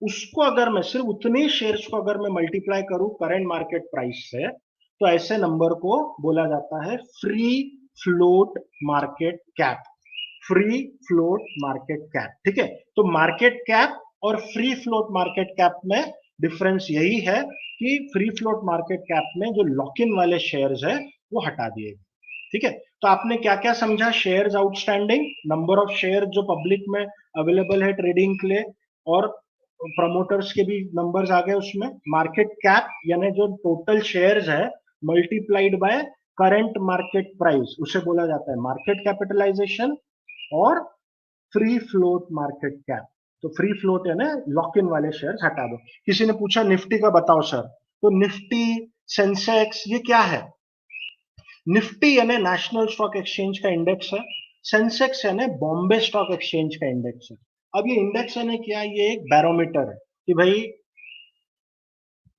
उसको अगर मैं सिर्फ उतने शेयर्स को अगर मैं मल्टीप्लाई करूं करंट मार्केट प्राइस से, तो ऐसे नंबर को बोला जाता है free float market cap. Free float market cap. ठीक है, तो मार्केट कैप और फ्री फ्लोट मार्केट कैप में डिफरेंस यही है कि फ्री फ्लोट मार्केट कैप में जो लॉक इन वाले शेयर्स है वो हटा दिए गए। ठीक है, तो आपने क्या क्या समझा, shares outstanding, number of share जो पब्लिक में अवेलेबल है ट्रेडिंग के लिए, और प्रमोटर्स के भी नंबर्स आ गए उसमें, मार्केट कैप यानी जो टोटल शेयर्स है multiplied by current market price, उसे बोला जाता है मार्केट कैपिटलाइजेशन, और फ्री फ्लोट मार्केट कैप। तो फ्री फ्लोट है ना, लॉक इन वाले शेयर्स हटा दो। किसी ने पूछा निफ्टी का बताओ सर, तो निफ्टी, सेंसेक्स, ये क्या है, निफ्टी यानी नेशनल स्टॉक एक्सचेंज का इंडेक्स है, सेंसेक्स यानी बॉम्बे स्टॉक एक्सचेंज का इंडेक्स है। अब ये इंडेक्स यानी क्या, ये एक बैरोमीटर है कि भाई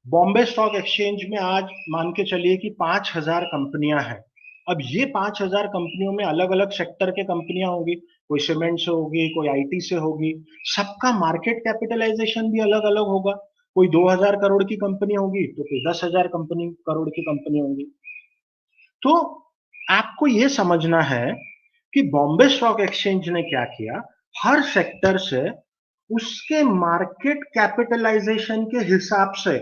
बॉम्बे स्टॉक एक्सचेंज में आज मान के चलिए कि 5000 कंपनियां हैं। अब ये 5000 कंपनियों में अलग अलग सेक्टर के कंपनियां होगी, कोई सीमेंट से होगी, कोई आईटी से होगी, सबका मार्केट कैपिटलाइजेशन भी अलग अलग होगा। कोई 2000 करोड़ की कंपनी होगी तो कोई 10,000 कंपनी करोड़ की कंपनी होगी। तो आपको ये समझना है कि बॉम्बे स्टॉक एक्सचेंज ने क्या किया, हर सेक्टर से उसके मार्केट कैपिटलाइजेशन के हिसाब से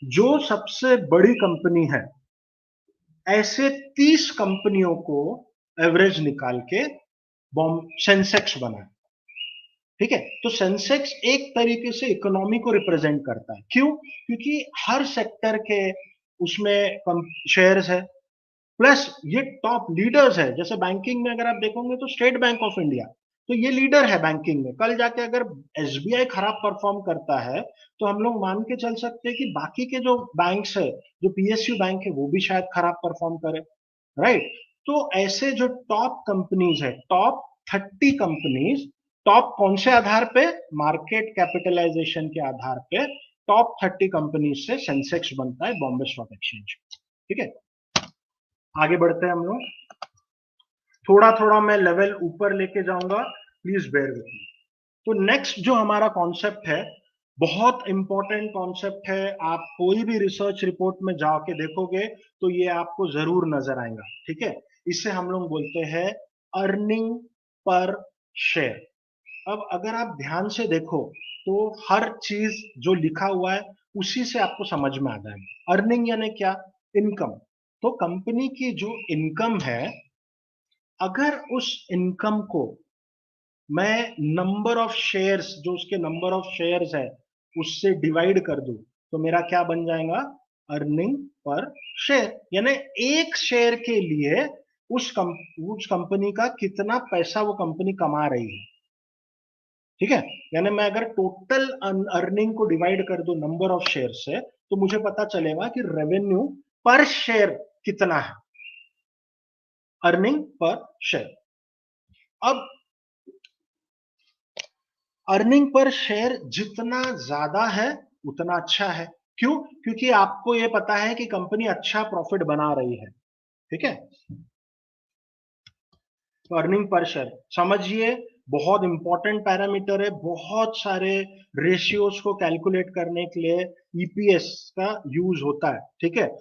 जो सबसे बड़ी कंपनी है, ऐसे 30 कंपनियों को एवरेज निकाल के सेंसेक्स बना। ठीक है, तो सेंसेक्स एक तरीके से इकोनॉमी को रिप्रेजेंट करता है। क्यों? क्योंकि हर सेक्टर के उसमें शेयर्स है, प्लस ये टॉप लीडर्स है। जैसे बैंकिंग में अगर आप देखोगे तो स्टेट बैंक ऑफ इंडिया, तो ये लीडर है बैंकिंग में। कल जाके अगर एसबीआई खराब परफॉर्म करता है तो हम लोग मान के चल सकते हैं कि बाकी के जो बैंक्स है, जो पीएसयू बैंक है, वो भी शायद खराब परफॉर्म करे, राइट? तो ऐसे जो टॉप कंपनीज है, टॉप 30 कंपनीज, टॉप कौन से आधार पे? मार्केट कैपिटलाइजेशन के आधार पे टॉप 30 कंपनीज से सेंसेक्स बनता है बॉम्बे स्टॉक एक्सचेंज। ठीक है, आगे बढ़ते हैं हम लोग। थोड़ा थोड़ा मैं लेवल ऊपर लेके जाऊंगा, प्लीज बेयर विथ मी। तो नेक्स्ट जो हमारा कॉन्सेप्ट है, बहुत इंपॉर्टेंट कॉन्सेप्ट है। आप कोई भी रिसर्च रिपोर्ट में जाके देखोगे तो ये आपको जरूर नजर आएगा। ठीक है, इसे हम लोग बोलते हैं अर्निंग पर शेयर। अब अगर आप ध्यान से देखो तो हर चीज जो लिखा हुआ है उसी से आपको समझ में आ जाएगा। अर्निंग यानी क्या? इनकम। तो कंपनी की जो इनकम है, अगर उस इनकम को मैं नंबर ऑफ शेयर्स, जो उसके नंबर ऑफ शेयर्स है, उससे डिवाइड कर दूं, तो मेरा क्या बन जाएगा? Earning per share. यानी एक शेयर के लिए उस कंपनी का कितना पैसा वो कंपनी कमा रही है। ठीक है, यानी मैं अगर टोटल अर्निंग को डिवाइड कर दूं नंबर ऑफ शेयर से, तो मुझे पता चलेगा कि रेवेन्यू पर शेयर कितना है, अर्निंग पर शेयर। अब अर्निंग पर शेयर जितना ज्यादा है उतना अच्छा है। क्यों? क्योंकि आपको यह पता है कि कंपनी अच्छा प्रॉफिट बना रही है। ठीक है, तो अर्निंग पर शेयर समझिए, बहुत इंपॉर्टेंट पैरामीटर है। बहुत सारे रेशियोज को कैलकुलेट करने के लिए ईपीएस का यूज होता है। ठीक है,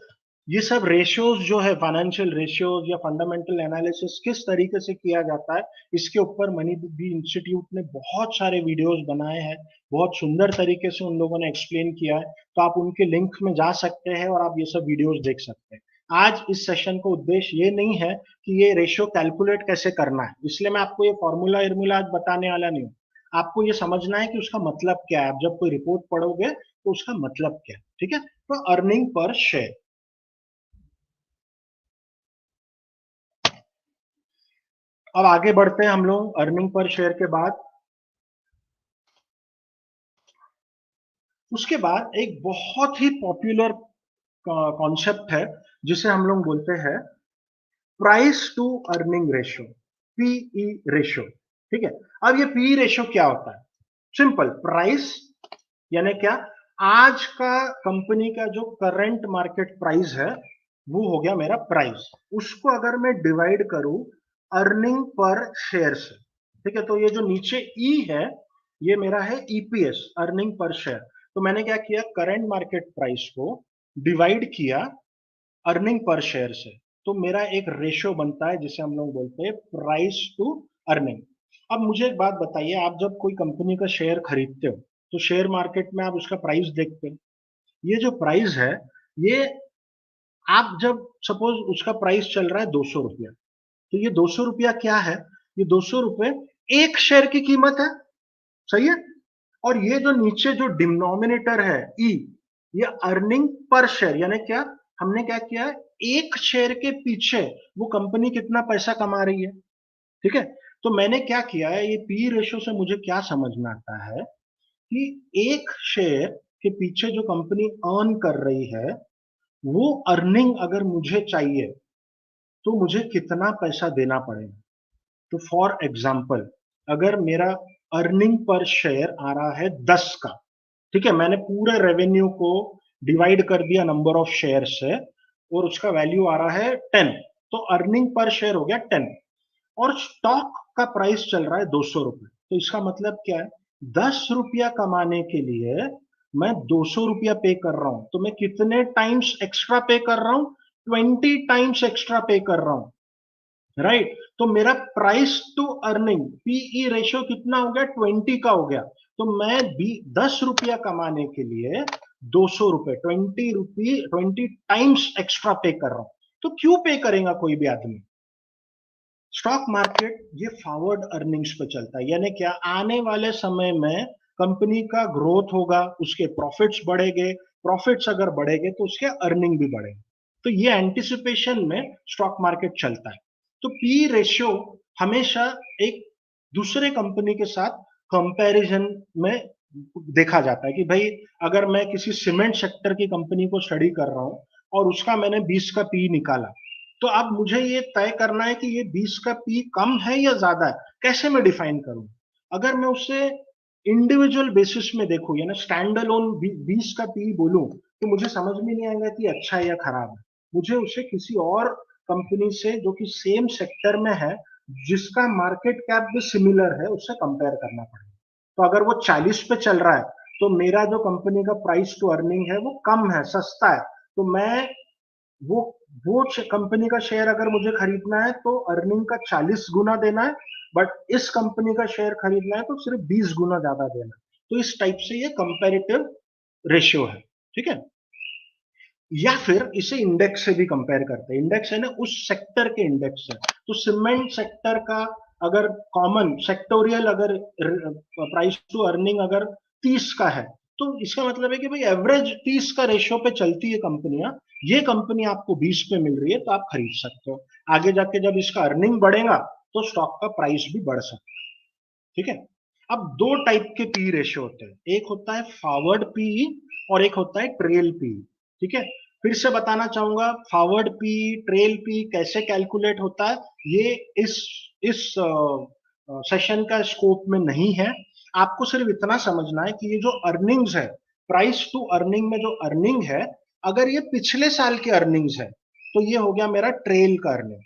ये सब रेशियोज जो है, फाइनेंशियल रेशियोज या फंडामेंटल एनालिसिस किस तरीके से किया जाता है, इसके ऊपर मनी बी इंस्टीट्यूट ने बहुत सारे वीडियोस बनाए हैं। बहुत सुंदर तरीके से उन लोगों ने एक्सप्लेन किया है, तो आप उनके लिंक में जा सकते हैं और आप ये सब वीडियोस देख सकते हैं। आज इस सेशन का उद्देश्य ये नहीं है कि ये रेशियो कैलकुलेट कैसे करना है, इसलिए मैं आपको ये फॉर्मूला आज बताने वाला नहीं हूँ। आपको ये समझना है कि उसका मतलब क्या है। आप जब कोई रिपोर्ट पढ़ोगे तो उसका मतलब क्या है। ठीक है, तो अर्निंग पर शेयर। अब आगे बढ़ते हैं हम लोग अर्निंग पर शेयर के बाद। उसके बाद एक बहुत ही पॉपुलर कॉन्सेप्ट है जिसे हम लोग बोलते हैं price to earning ratio, PE ratio. ठीक है, अब ये पीई रेशियो क्या होता है? सिंपल, प्राइस यानी क्या? आज का कंपनी का जो करंट मार्केट प्राइस है वो हो गया मेरा प्राइस। उसको अगर मैं डिवाइड करूं अर्निंग पर शेयर से, ठीक है, तो ये जो नीचे ई है ये मेरा है ईपीएस, अर्निंग पर शेयर। तो मैंने क्या किया, करंट मार्केट प्राइस को डिवाइड किया अर्निंग पर शेयर से, तो मेरा एक रेशियो बनता है जिसे हम लोग बोलते हैं प्राइस टू अर्निंग। अब मुझे एक बात बताइए, आप जब कोई कंपनी का शेयर खरीदते हो तो शेयर मार्केट में आप उसका प्राइस देखते हो। ये जो प्राइस है, ये आप जब सपोज उसका प्राइस चल रहा है 200 रुपया, तो ये 200 रुपया क्या है? ये 200 रुपये एक शेयर की कीमत है। सही है, और ये जो नीचे जो डिनोमिनेटर है ई, ये अर्निंग पर शेयर यानी क्या? हमने क्या किया है, एक शेयर के पीछे वो कंपनी कितना पैसा कमा रही है। ठीक है, तो मैंने क्या किया है, ये पी रेशो से मुझे क्या समझ में आता है कि एक शेयर के पीछे जो कंपनी अर्न कर रही है, वो अर्निंग अगर मुझे चाहिए तो मुझे कितना पैसा देना पड़ेगा। तो फॉर एग्जाम्पल, अगर मेरा अर्निंग पर शेयर आ रहा है 10 का, ठीक है, मैंने पूरे रेवेन्यू को डिवाइड कर दिया नंबर ऑफ शेयर से और उसका वैल्यू आ रहा है 10, तो अर्निंग पर शेयर हो गया 10। और स्टॉक का प्राइस चल रहा है 200 रुपए, तो इसका मतलब क्या है, 10 रुपया कमाने के लिए मैं 200 रुपया पे कर रहा हूं, तो मैं कितने टाइम्स एक्स्ट्रा पे कर रहा हूं? 20 टाइम्स एक्स्ट्रा पे कर रहा हूं। राइट। तो मेरा price to earning PE ratio कितना हो गया, 20 का हो गया। तो मैं 10 रुपया कमाने के लिए 200 रुपए, 20 टाइम्स एक्स्ट्रा पे कर रहा हूं। तो क्यों पे करेगा कोई भी आदमी? स्टॉक मार्केट ये फॉरवर्ड अर्निंग्स पे चलता है, यानी क्या, आने वाले समय में कंपनी का ग्रोथ होगा, उसके प्रॉफिट्स बढ़ेंगे, प्रॉफिट्स अगर बढ़ेंगे तो उसके अर्निंग भी बढ़ेंगे। तो ये एंटिसिपेशन में स्टॉक मार्केट चलता है। तो पी रेशियो हमेशा एक दूसरे कंपनी के साथ कंपैरिजन में देखा जाता है कि भाई, अगर मैं किसी सीमेंट सेक्टर की कंपनी को स्टडी कर रहा हूं और उसका मैंने 20 का पी निकाला, तो अब मुझे ये तय करना है कि ये 20 का पी कम है या ज्यादा है। कैसे मैं डिफाइन करूं? अगर मैं उसे इंडिविजुअल बेसिस में देखूं, यानी स्टैंड अलोन 20 का पी बोलूं, तो मुझे समझ में नहीं आएगा कि अच्छा है या खराब है। मुझे उसे किसी और कंपनी से जो कि सेम सेक्टर में है, जिसका मार्केट कैप भी सिमिलर है, उससे कंपेयर करना पड़ेगा। तो अगर वो 40 पे चल रहा है, तो मेरा जो कंपनी का प्राइस टू अर्निंग है वो कम है, सस्ता है। तो मैं वो वो कंपनी का शेयर अगर मुझे खरीदना है तो अर्निंग का 40 गुना देना है, बट इस कंपनी का शेयर खरीदना है तो सिर्फ 20 गुना ज्यादा देना है। तो इस टाइप से ये कंपेरेटिव रेशियो है, ठीक है। या फिर इसे इंडेक्स से भी कंपेयर करते हैं। इंडेक्स है ना, उस सेक्टर के इंडेक्स है। तो सीमेंट सेक्टर का अगर कॉमन सेक्टोरियल अगर प्राइस टू अर्निंग अगर 30 का है, तो इसका मतलब है कि भाई एवरेज 30 का रेशियो पे चलती है कंपनियां। ये कंपनी आपको 20 पे मिल रही है तो आप खरीद सकते हो। आगे जाके जब इसका अर्निंग बढ़ेगा तो स्टॉक का प्राइस भी बढ़ सकता है, ठीक है। अब दो टाइप के पी रेशियो होते हैं, एक होता है फॉरवर्ड पी और एक होता है ट्रेल पी, ठीक है। फिर से बताना चाहूंगा, फॉरवर्ड पी, ट्रेल पी कैसे कैलकुलेट होता है, ये इस सेशन का स्कोप में नहीं है। आपको सिर्फ इतना समझना है कि ये जो अर्निंग्स है, प्राइस टू अर्निंग में जो अर्निंग है, अगर ये पिछले साल की अर्निंग्स है तो ये हो गया मेरा ट्रेल का अर्निंग।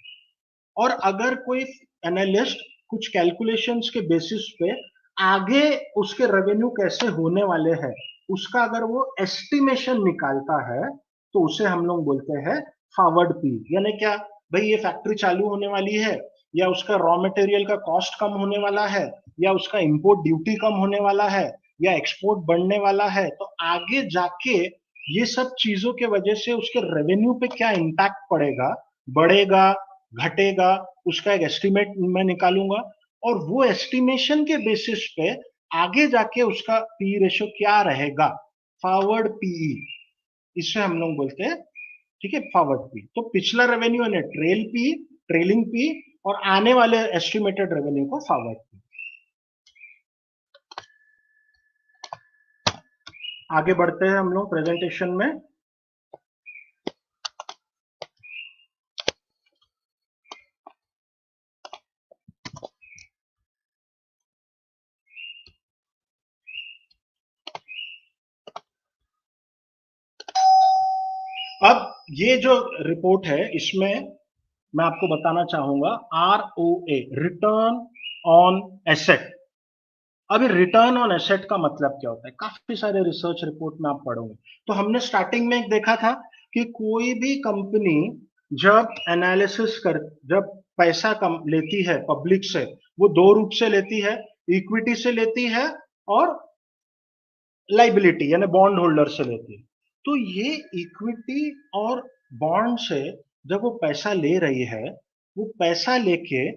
और अगर कोई एनालिस्ट कुछ कैलकुलेशंस के बेसिस पे आगे उसके रेवेन्यू कैसे होने वाले हैं, उसका अगर वो एस्टिमेशन निकालता है, तो उसे हम लोग बोलते हैं फॉरवर्ड पी। यानी क्या, भाई ये फैक्ट्री चालू होने वाली है, या उसका रॉ मटेरियल का कॉस्ट कम होने वाला है, या उसका इंपोर्ट ड्यूटी कम होने वाला है, या एक्सपोर्ट बढ़ने वाला है, तो आगे जाके ये सब चीजों के वजह से उसके रेवेन्यू पे क्या इंपैक्ट पड़ेगा, बढ़ेगा, घटेगा, उसका एक एस्टिमेट मैं निकालूंगा। और वो एस्टिमेशन के बेसिस पे आगे जाके उसका पी रेशियो क्या रहेगा, फॉरवर्ड पीई, इसे हम लोग बोलते हैं, ठीक है, फॉरवर्ड पी। तो पिछला रेवेन्यू है ट्रेल पी, ट्रेलिंग पी, और आने वाले एस्टिमेटेड रेवेन्यू को फॉरवर्ड पी। आगे बढ़ते हैं हम लोग प्रेजेंटेशन में। अब ये जो रिपोर्ट है, इसमें मैं आपको बताना चाहूंगा R O A, return on asset. अभी रिटर्न ऑन एसेट का मतलब क्या होता है, काफी सारे रिसर्च रिपोर्ट में आप पढ़ोगे। तो हमने स्टार्टिंग में एक देखा था कि कोई भी कंपनी जब एनालिसिस कर, जब पैसा कम लेती है पब्लिक से, वो दो रूप से लेती है, इक्विटी से लेती है और लाइबिलिटी यानी बॉन्ड होल्डर से लेती है। तो ये इक्विटी और बॉन्ड से जब वो पैसा ले रही है, वो पैसा लेके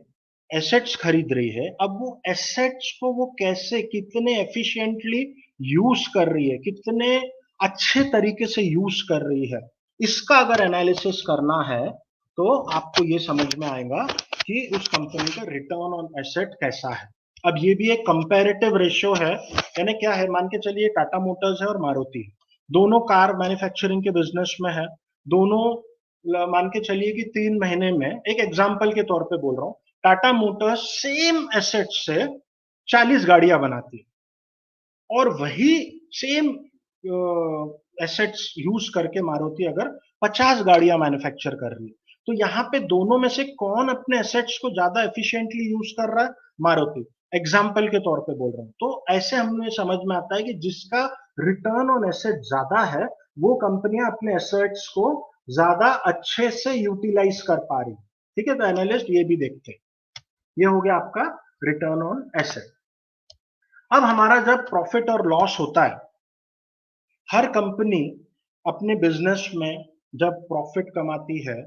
एसेट्स खरीद रही है। अब वो एसेट्स को वो कैसे, कितने एफिशिएंटली यूज कर रही है, कितने अच्छे तरीके से यूज कर रही है, इसका अगर एनालिसिस करना है तो आपको ये समझ में आएगा कि उस कंपनी का रिटर्न ऑन एसेट कैसा है। अब ये भी एक कंपैरेटिव रेशियो है, यानी क्या है, मान के चलिए टाटा मोटर्स है और मारुति है, दोनों कार मैन्युफैक्चरिंग के बिजनेस में है। दोनों मान के चलिए कि 3 महीने में, एक एग्जाम्पल के तौर पे बोल रहा हूँ, टाटा मोटर्स सेम एसेट से 40 गाड़ियां बनाती है, और वही सेम एसेट्स यूज करके मारुति अगर 50 गाड़ियां मैन्युफैक्चर कर रही है, तो यहाँ पे दोनों में से कौन अपने एसेट्स को ज्यादा एफिशिएंटली यूज कर रहा है, मारुति। एग्जाम्पल के तौर पे बोल रहा हूँ। तो ऐसे हमें समझ में आता है कि जिसका रिटर्न ऑन एसेट ज्यादा है, वो कंपनियां अपने एसेट्स को ज्यादा अच्छे से यूटिलाइज कर पा रही। ठीक है, तो एनालिस्ट ये भी देखते हैं। ये हो गया आपका रिटर्न ऑन एसेट। अब हमारा जब प्रॉफिट और लॉस होता है, हर कंपनी अपने बिजनेस में जब प्रॉफिट कमाती है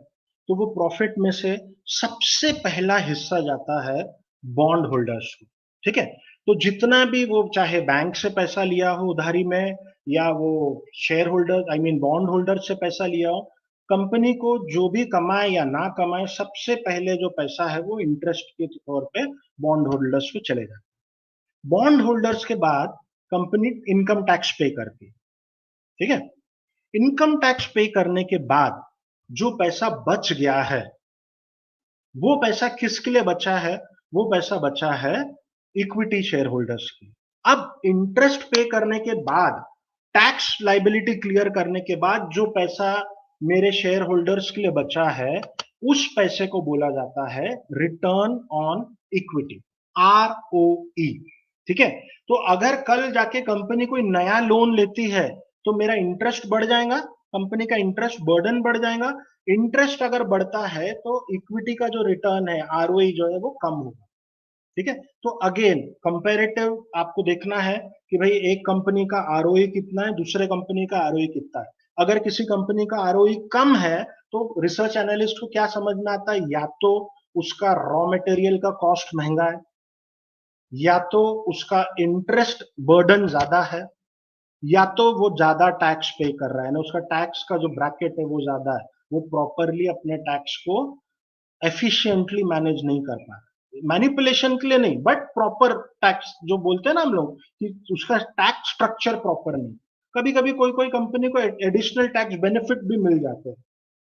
तो वो प्रॉफिट में से सबसे पहला हिस्सा जाता है बॉन्ड होल्डर्स को। ठीक है, तो जितना भी वो चाहे बैंक से पैसा लिया हो उधारी में, या वो share holder I mean bond holder से पैसा लिया हो, कंपनी को जो भी कमाए या ना कमाए, सबसे पहले जो पैसा है वो इंटरेस्ट के तौर पे बॉन्ड होल्डर्स को चले जाता है। बॉन्ड होल्डर्स के बाद कंपनी इनकम टैक्स पे करती है। ठीक है, इनकम टैक्स पे करने के बाद जो पैसा बच गया है, वो पैसा किसके लिए बचा है? वो पैसा बचा है इक्विटी शेयर होल्डर्स की। अब इंटरेस्ट पे करने के बाद, टैक्स लाइबिलिटी क्लियर करने के बाद जो पैसा मेरे शेयर होल्डर्स के लिए बचा है, उस पैसे को बोला जाता है रिटर्न ऑन इक्विटी, ROE। ठीक है, तो अगर कल जाके कंपनी कोई नया लोन लेती है तो मेरा इंटरेस्ट बढ़ जाएगा, कंपनी का इंटरेस्ट बर्डन बढ़ जाएगा। इंटरेस्ट अगर बढ़ता है तो इक्विटी का जो रिटर्न है, ROE जो है वो कम होगा। ठीक है, तो अगेन कंपैरेटिव आपको देखना है कि भाई एक कंपनी का ROE कितना है, दूसरे कंपनी का ROE कितना है। अगर किसी कंपनी का ROE कम है तो रिसर्च एनालिस्ट को क्या समझ में आता है? या तो उसका रॉ मटेरियल का कॉस्ट महंगा है, या तो उसका इंटरेस्ट बर्डन ज्यादा है, या तो वो ज्यादा टैक्स पे कर रहा है ना, उसका टैक्स का जो ब्रैकेट है वो ज्यादा है, वो प्रॉपरली अपने टैक्स को एफिशिएंटली मैनेज नहीं कर पा रहा। मैनिपुलेशन के लिए नहीं, बट प्रॉपर टैक्स जो बोलते हैं ना हम लोग, कि उसका टैक्स स्ट्रक्चर प्रॉपर नहीं। कभी कभी कोई कोई कंपनी को एडिशनल टैक्स बेनिफिट भी मिल जाते हैं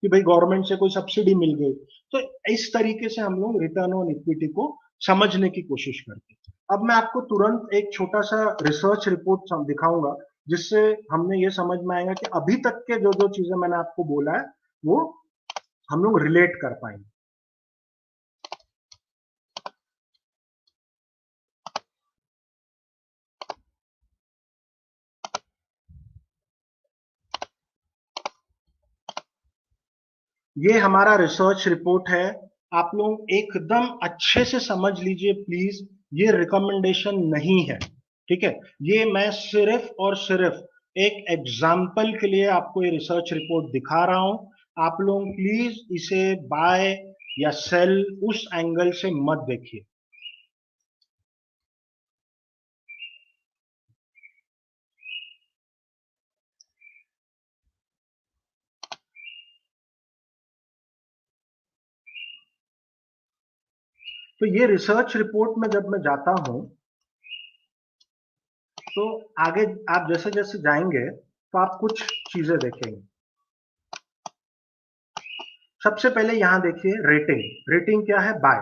कि भाई गवर्नमेंट से कोई सब्सिडी मिल गई। तो इस तरीके से हम लोग रिटर्न ऑन इक्विटी को समझने की कोशिश करते हैं। अब मैं आपको तुरंत एक छोटा सा रिसर्च रिपोर्ट दिखाऊंगा, जिससे हमने ये समझ में आएगा कि अभी तक के जो जो चीजें मैंने आपको बोला है वो हम लोग रिलेट कर पाएंगे। ये हमारा रिसर्च रिपोर्ट है। आप लोग एकदम अच्छे से समझ लीजिए प्लीज, ये रिकमेंडेशन नहीं है। ठीक है, ये मैं सिर्फ और सिर्फ एक एग्जाम्पल के लिए आपको ये रिसर्च रिपोर्ट दिखा रहा हूं। आप लोग प्लीज इसे बाय या सेल उस एंगल से मत देखिए। तो ये रिसर्च रिपोर्ट में जब मैं जाता हूं तो आगे आप जैसे जैसे जाएंगे तो आप कुछ चीजें देखेंगे। सबसे पहले यहां देखिए रेटिंग। रेटिंग क्या है? बाय।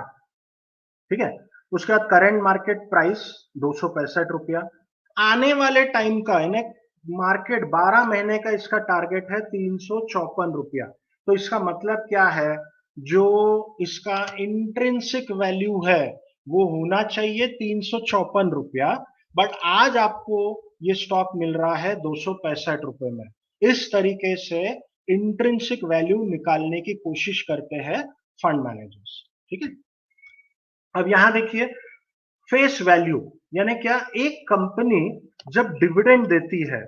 ठीक है, उसके बाद करंट मार्केट प्राइस 265 रुपया। आने वाले टाइम का यानी मार्केट 12 महीने का इसका टारगेट है 354 रुपया। तो इसका मतलब क्या है? जो इसका इंट्रिंसिक वैल्यू है वो होना चाहिए 354 रुपया, बट आज आपको ये स्टॉक मिल रहा है 265 रुपए में। इस तरीके से इंट्रिंसिक वैल्यू निकालने की कोशिश करते हैं फंड मैनेजर्स। ठीक है, अब यहां देखिए फेस वैल्यू, यानी क्या? एक कंपनी जब डिविडेंड देती है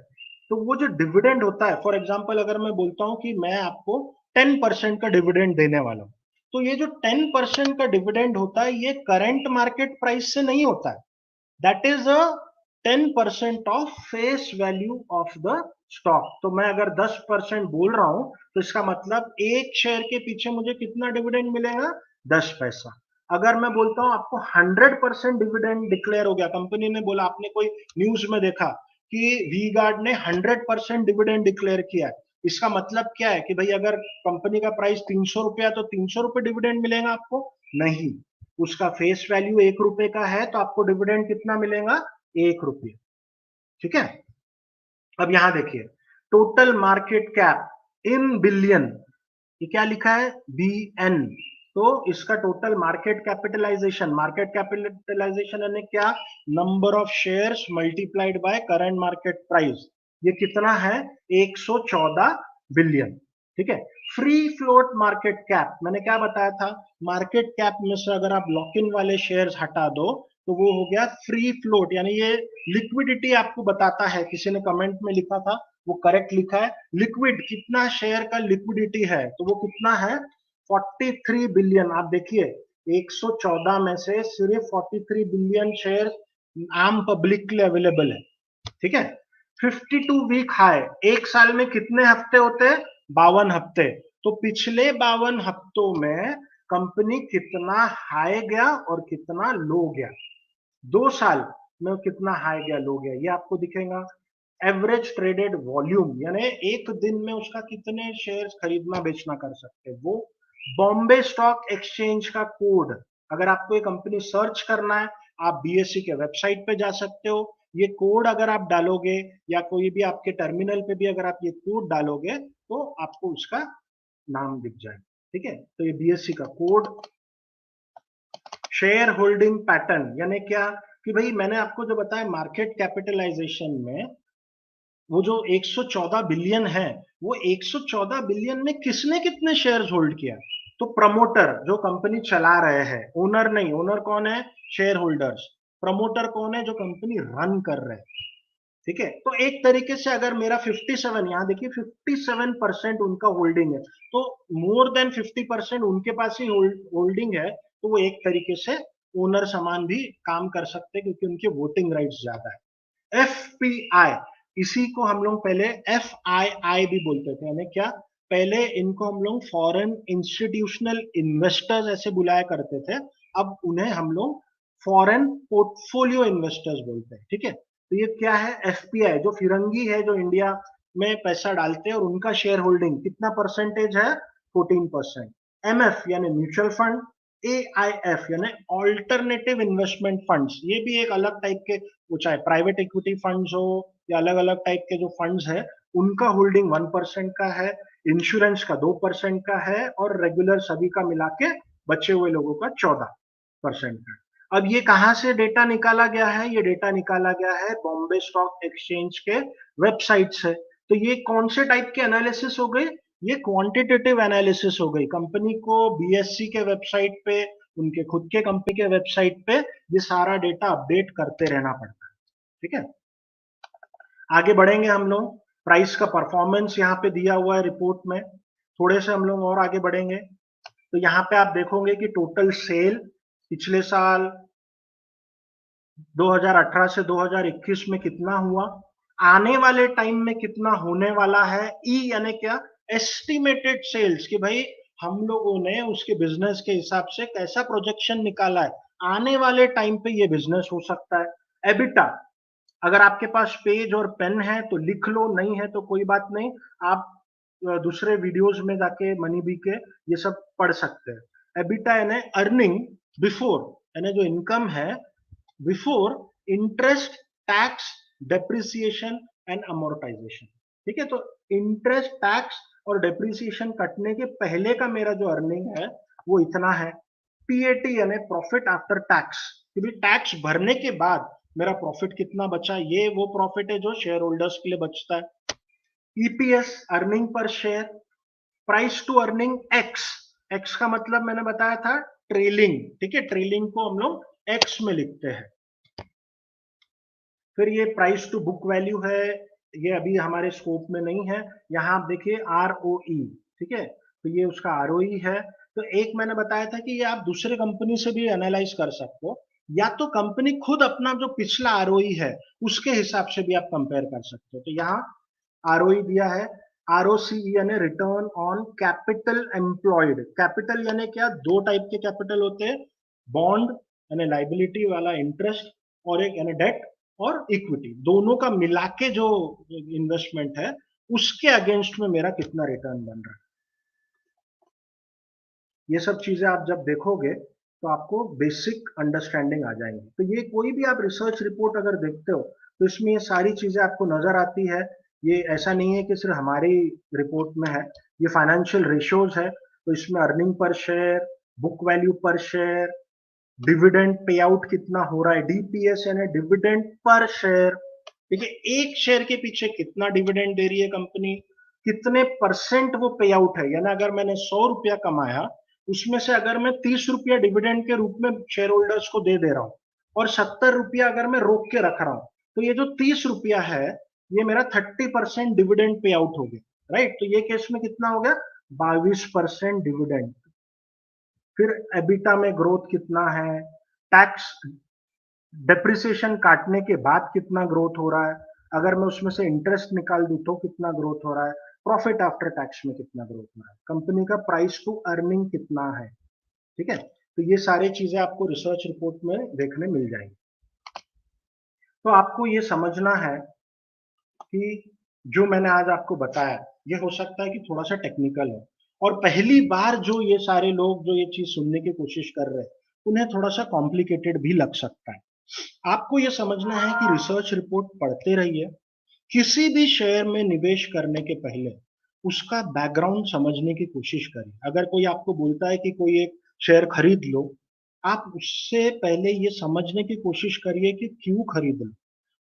तो वो जो डिविडेंड होता है, फॉर एग्जांपल अगर मैं बोलता हूं कि मैं आपको 10% का डिविडेंड देने वाला हूं, तो ये जो 10% का डिविडेंड होता है ये करंट मार्केट प्राइस से नहीं होता है। That is a 10% of face value of the stock. तो मैं अगर 10% बोल रहा हूं तो इसका मतलब एक शेयर के पीछे मुझे कितना डिविडेंड मिलेगा? 10 पैसा। अगर मैं बोलता हूं आपको 100% डिविडेंड डिक्लेयर हो गया, कंपनी ने बोला, आपने कोई न्यूज में देखा कि वी गार्ड ने 100% डिविडेंड डिक्लेयर किया है, इसका मतलब क्या है कि भाई अगर कंपनी का प्राइस 300 रुपया तो 300 रुपये डिविडेंड मिलेगा आपको? नहीं, उसका फेस वैल्यू 1 रुपए का है तो आपको डिविडेंड कितना मिलेगा? 1 रुपये। ठीक है, अब यहां देखिए टोटल मार्केट कैप इन बिलियन, ये क्या लिखा है? BN। तो इसका टोटल मार्केट कैपिटलाइजेशन यानी क्या? Number of shares multiplied by current market price, ये कितना है? 114 बिलियन। ठीक है। फ्री फ्लोट मार्केट कैप, मैंने क्या बताया था, मार्केट कैप में से अगर आप लॉक इन वाले शेयर्स हटा दो तो वो हो गया फ्री फ्लोट, यानी ये लिक्विडिटी आपको बताता है। किसी ने कमेंट में लिखा था, वो करेक्ट लिखा है, लिक्विड कितना शेयर का लिक्विडिटी है, तो वो कितना है 43 बिलियन। आप देखिए 114 में से सिर्फ 43 बिलियन शेयर आम पब्लिक के लिए अवेलेबल है। ठीक है। 52 वीक हाई, एक साल में कितने हफ्ते होते हैं, 52 हफ्ते। तो पिछले 52 हफ्तों में कंपनी कितना हाई गया और कितना लो गया, 2 साल में कितना हाई गया लो गया, ये आपको दिखेगा। एवरेज ट्रेडेड वॉल्यूम, यानी एक दिन में उसका कितने शेयर्स खरीदना बेचना कर सकते हैं, वो बॉम्बे स्टॉक एक्सचेंज का कोड। अगर आपको ये कंपनी सर्च करना है, आप बीएससी के वेबसाइट पे जा सकते हो, ये कोड अगर आप डालोगे या कोई भी आपके टर्मिनल पे भी अगर आप ये कोड डालोगे तो आपको उसका नाम दिख जाए। ठीक है, तो ये बीएससी का कोड। शेयर होल्डिंग पैटर्न यानी क्या, कि भाई मैंने आपको जो बताया मार्केट कैपिटलाइजेशन में वो जो 114 बिलियन है, वो 114 बिलियन में किसने कितने शेयर्स होल्ड किया, तो प्रमोटर जो कंपनी चला रहे हैं, ओनर नहीं, ओनर कौन है, शेयर होल्डर्स। प्रमोटर कौन है, जो कंपनी रन कर रहे हैं। ठीक है, तो एक तरीके से अगर मेरा 57, यहाँ देखिए 57% उनका होल्डिंग है, तो मोर देन 50% उनके पास ही होल्डिंग है, तो वो एक तरीके से ओनर समान भी काम कर सकते हैं क्योंकि उनके वोटिंग राइट्स ज्यादा है। एफपीआई, इसी को हम लोग पहले एफआईआई भी बोलते थे, यानी क्या, पहले इनको हम लोग फॉरेन इंस्टीट्यूशनल इन्वेस्टर्स ऐसे बुलाया करते थे, अब उन्हें हम लोग फॉरेन पोर्टफोलियो इन्वेस्टर्स बोलते हैं। ठीक है, तो ये क्या है, एफपीआई जो फिरंगी है, जो इंडिया में पैसा डालते हैं और उनका शेयर होल्डिंग कितना परसेंटेज है, 14%। एमएफ यानी म्यूचुअल फंड, एआईएफ यानी ऑल्टरनेटिव इन्वेस्टमेंट फंड्स, ये भी एक अलग टाइप के, वो चाहे प्राइवेट इक्विटी फंड्स हो या अलग अलग टाइप के जो फंड्स है, उनका होल्डिंग 1% का है, इंश्योरेंस का 2% का है, और रेगुलर सभी का मिला के बचे हुए लोगों का 14% का। अब ये कहां से डेटा निकाला गया है, ये डेटा निकाला गया है बॉम्बे स्टॉक एक्सचेंज के वेबसाइट से। तो ये कौन से टाइप के एनालिसिस हो गए, ये क्वांटिटेटिव एनालिसिस हो गई। कंपनी को बीएससी के वेबसाइट पे, उनके खुद के कंपनी के वेबसाइट पे ये सारा डेटा अपडेट करते रहना पड़ता है। ठीक है, आगे बढ़ेंगे हम लोग। प्राइस का परफॉर्मेंस यहाँ पे दिया हुआ है रिपोर्ट में, थोड़े से हम लोग और आगे बढ़ेंगे तो यहाँ पे आप देखोगे कि टोटल सेल पिछले साल 2018 से 2021 में कितना हुआ, आने वाले टाइम में कितना होने वाला है। ई यानी क्या, एस्टिमेटेड सेल्स, कि भाई हम लोगों ने उसके बिजनेस के हिसाब से कैसा प्रोजेक्शन निकाला है, आने वाले टाइम पे ये बिजनेस हो सकता है। एबिटा, अगर आपके पास पेज और पेन है तो लिख लो, नहीं है तो कोई बात नहीं, आप दूसरे वीडियोस में जाके मनी बी के ये सब पढ़ सकते हैं। एबिटा यानी अर्निंग बिफोर, यानी जो इनकम है before interest, tax, depreciation and amortisation. ठीक है, तो इंटरेस्ट, टैक्स और डेप्रिसिएशन कटने के पहले का मेरा जो अर्निंग है वो इतना है। पीएटी यानी प्रॉफिट आफ्टर टैक्स, कि भाई टैक्स भरने के बाद मेरा प्रॉफिट कितना बचा, ये वो प्रॉफिट है जो शेयर होल्डर्स के लिए बचता है। EPS, earning per share. Price to earning X, X का मतलब मैंने बताया था ट्रेलिंग। ठीक है, ट्रेलिंग को हम लोग एक्स में लिखते हैं। फिर ये प्राइस टू बुक वैल्यू है, ये अभी हमारे स्कोप में नहीं है। यहाँ आप देखिए आरओई, ठीक है, तो ये उसका आरओई है। तो एक मैंने बताया था कि ये आप दूसरे कंपनी से भी एनालाइज कर सकते हो, या तो कंपनी खुद अपना जो पिछला आरओई है उसके हिसाब से भी आप कंपेयर कर सकते हो। तो यहाँ आरओई दिया है, आरओसी यानी return on capital employed. Capital यानी क्या, दो टाइप के कैपिटल होते हैं, बॉन्ड यानी लाइबिलिटी वाला इंटरेस्ट, और एक यानी डेट और इक्विटी, दोनों का मिला के जो इन्वेस्टमेंट है उसके अगेंस्ट में मेरा कितना रिटर्न बन रहा है। ये सब चीजें आप जब देखोगे तो आपको बेसिक अंडरस्टैंडिंग आ जाएंगी। तो ये कोई भी आप रिसर्च रिपोर्ट अगर देखते हो तो इसमें ये सारी चीजें आपको नजर आती है। ये ऐसा नहीं है कि सिर्फ हमारी रिपोर्ट में है, ये फाइनेंशियल रेशियोज है, तो इसमें earning per share, book value पर शेयर, डिविडेंड पे आउट कितना हो रहा है, डीपीएस यानी डिविडेंड पर शेयर। ठीक है, एक शेयर के पीछे कितना डिविडेंड दे रही है कंपनी, कितने परसेंट वो पे आउट है, यानी अगर मैंने 100 रुपया कमाया, उसमें से अगर मैं 30 रुपया डिविडेंड के रूप में शेयर होल्डर्स को दे रहा हूं और 70 रुपया अगर मैं रोक के रख रहा हूं, तो ये जो 30 रुपया है ये मेरा 30% डिविडेंड पे आउट हो गया, राइट। तो ये केस में कितना हो गया, 22% डिविडेंड। फिर एबिटा में ग्रोथ कितना है, टैक्स डेप्रिसिएशन काटने के बाद कितना ग्रोथ हो रहा है, अगर मैं उसमें से इंटरेस्ट निकाल दूं तो कितना ग्रोथ हो रहा है, प्रॉफिट आफ्टर टैक्स में कितना ग्रोथ हो रहा है, कंपनी का प्राइस टू अर्निंग कितना है, ठीक है। तो ये सारी चीजें आपको रिसर्च रिपोर्ट में देखने मिल जाएंगी। तो आपको ये समझना है कि जो मैंने आज आपको बताया ये हो सकता है कि थोड़ा सा टेक्निकल है, और पहली बार जो ये सारे लोग जो ये चीज सुनने की कोशिश कर रहे हैं उन्हें थोड़ा सा कॉम्प्लिकेटेड भी लग सकता है। आपको ये समझना है कि रिसर्च रिपोर्ट पढ़ते रहिए, किसी भी शेयर में निवेश करने के पहले उसका बैकग्राउंड समझने की कोशिश करिए। अगर कोई आपको बोलता है कि कोई एक शेयर खरीद लो, आप उससे पहले ये समझने की कोशिश करिए कि क्यों खरीद लो।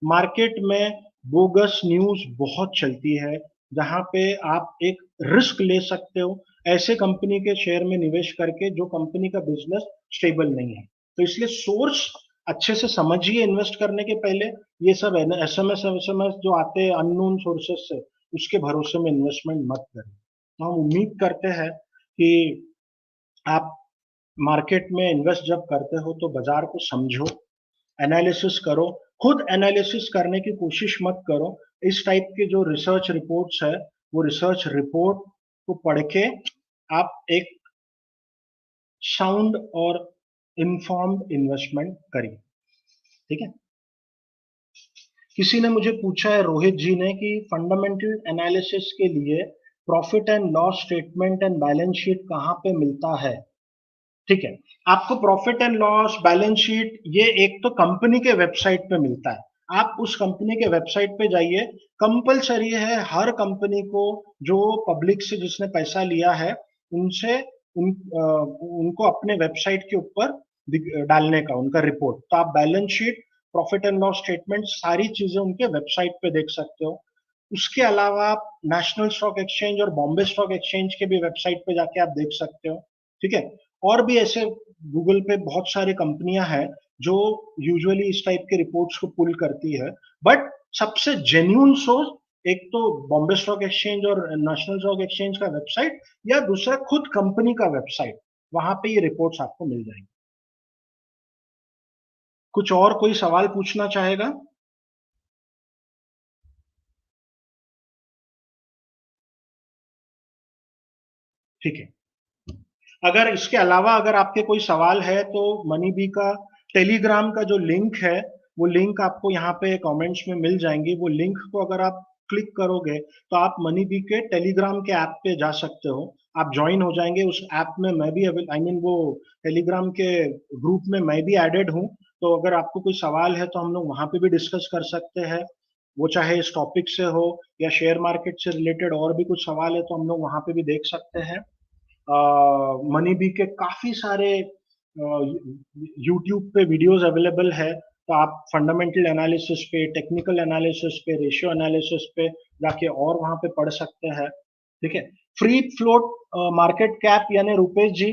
मार्केट में बोगस न्यूज बहुत चलती है, जहां पे आप एक रिस्क ले सकते हो ऐसे कंपनी के शेयर में निवेश करके जो कंपनी का बिजनेस स्टेबल नहीं है। तो इसलिए सोर्स अच्छे से समझिए इन्वेस्ट करने के पहले। ये सब एसएमएस एसएमएस जो आते हैं अननोन सोर्सेस से, उसके भरोसे में इन्वेस्टमेंट मत करें। तो हम उम्मीद करते हैं कि आप मार्केट में इन्वेस्ट जब करते हो तो बाजार को समझो, एनालिसिस करो, खुद एनालिसिस करने की कोशिश मत करो। इस टाइप के जो रिसर्च रिपोर्ट्स है वो रिसर्च रिपोर्ट को पढ़ के आप एक साउंड और इन्फॉर्म्ड इन्वेस्टमेंट करिए, ठीक है। किसी ने मुझे पूछा है, रोहित जी ने, कि फंडामेंटल एनालिसिस के लिए profit and loss statement and balance sheet कहाँ पे मिलता है। ठीक है, आपको profit and loss balance sheet ये एक तो कंपनी के वेबसाइट पे मिलता है। आप उस कंपनी के वेबसाइट पे जाइए, कंपलसरी है हर कंपनी को जो पब्लिक से जिसने पैसा लिया है उनसे उनको अपने वेबसाइट के ऊपर डालने का उनका रिपोर्ट। तो आप balance sheet, profit and loss statement सारी चीजें उनके वेबसाइट पे देख सकते हो। उसके अलावा आप नेशनल स्टॉक एक्सचेंज और बॉम्बे स्टॉक एक्सचेंज के भी वेबसाइट पे जाके आप देख सकते हो, ठीक है। और भी ऐसे गूगल पे बहुत सारी कंपनियां हैं जो यूजुअली इस टाइप के रिपोर्ट्स को पुल करती है, बट सबसे जेन्युइन सोर्स एक तो बॉम्बे स्टॉक एक्सचेंज और नेशनल स्टॉक एक्सचेंज का वेबसाइट, या दूसरा खुद कंपनी का वेबसाइट, वहां पे ये रिपोर्ट्स आपको मिल जाएंगे। कुछ और कोई सवाल पूछना चाहेगा? ठीक है, अगर इसके अलावा अगर आपके कोई सवाल है तो मनी बी का टेलीग्राम का जो लिंक है वो लिंक आपको यहाँ पे कमेंट्स में मिल जाएंगी। वो लिंक को अगर आप क्लिक करोगे तो आप मनी बी के टेलीग्राम के ऐप पे जा सकते हो, आप ज्वाइन हो जाएंगे उस ऐप में। मैं भी आई मीन वो टेलीग्राम के ग्रुप में मैं भी एडेड हूँ। तो अगर आपको कोई सवाल है तो हम लोग वहां पे भी डिस्कस कर सकते हैं, वो चाहे इस टॉपिक से हो या शेयर मार्केट से रिलेटेड और भी कुछ सवाल है तो हम लोग वहां पे भी देख सकते हैं। मनी बी के काफी सारे यूट्यूब पे वीडियोस अवेलेबल है, तो आप फंडामेंटल एनालिसिस पे, टेक्निकल एनालिसिस पे, रेशियो एनालिसिस पे जाके और वहां पे पढ़ सकते हैं, ठीक है। फ्री फ्लोट मार्केट कैप यानी रुपेश जी,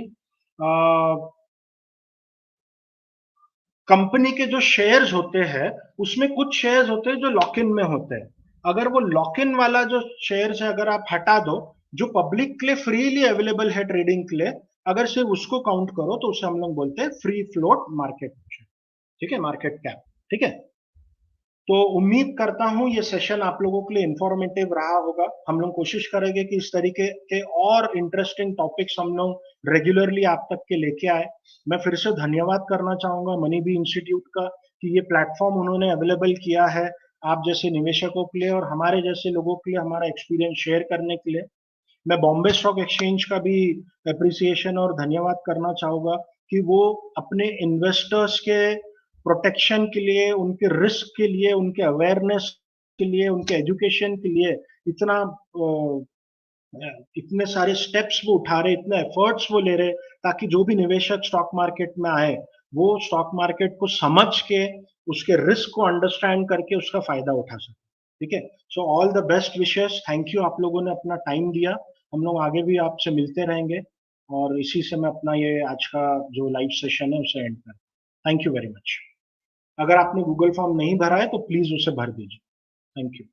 कंपनी के जो शेयर्स होते हैं उसमें कुछ शेयर्स होते हैं जो लॉक इन में होते हैं। अगर वो लॉक इन वाला जो शेयर्स है अगर आप हटा दो, जो पब्लिक के लिए फ्रीली अवेलेबल है ट्रेडिंग के लिए, अगर सिर्फ उसको काउंट करो तो उसे हम लोग बोलते हैं फ्री फ्लोट मार्केट, ठीक है, मार्केट कैप, ठीक है। तो उम्मीद करता हूं ये सेशन आप लोगों के लिए इंफॉर्मेटिव रहा होगा। हम लोग कोशिश करेंगे कि इस तरीके के और इंटरेस्टिंग टॉपिक्स हम लोग रेगुलरली आप तक के लेके आए। मैं फिर से धन्यवाद करना चाहूंगा मनी बी इंस्टीट्यूट का कि ये प्लेटफॉर्म उन्होंने अवेलेबल किया है आप जैसे निवेशकों के लिए और हमारे जैसे लोगों के लिए हमारा एक्सपीरियंस शेयर करने के लिए। मैं बॉम्बे स्टॉक एक्सचेंज का भी अप्रिसिएशन और धन्यवाद करना चाहूंगा कि वो अपने इन्वेस्टर्स के प्रोटेक्शन के लिए, उनके रिस्क के लिए, उनके अवेयरनेस के लिए, उनके एजुकेशन के लिए इतना इतने सारे स्टेप्स वो उठा रहे, इतने एफर्ट्स वो ले रहे, ताकि जो भी निवेशक स्टॉक मार्केट में आए वो स्टॉक मार्केट को समझ के उसके रिस्क को अंडरस्टैंड करके उसका फायदा उठा सके। ठीक है। So all the best wishes, thank you, आप लोगों ने अपना टाइम दिया। हम लोग आगे भी आपसे मिलते रहेंगे, और इसी से मैं अपना ये आज का जो लाइव सेशन है उसे एंड कर, थैंक यू वेरी मच। अगर आपने गूगल फॉर्म नहीं भरा है तो प्लीज उसे भर दीजिए। Thank you.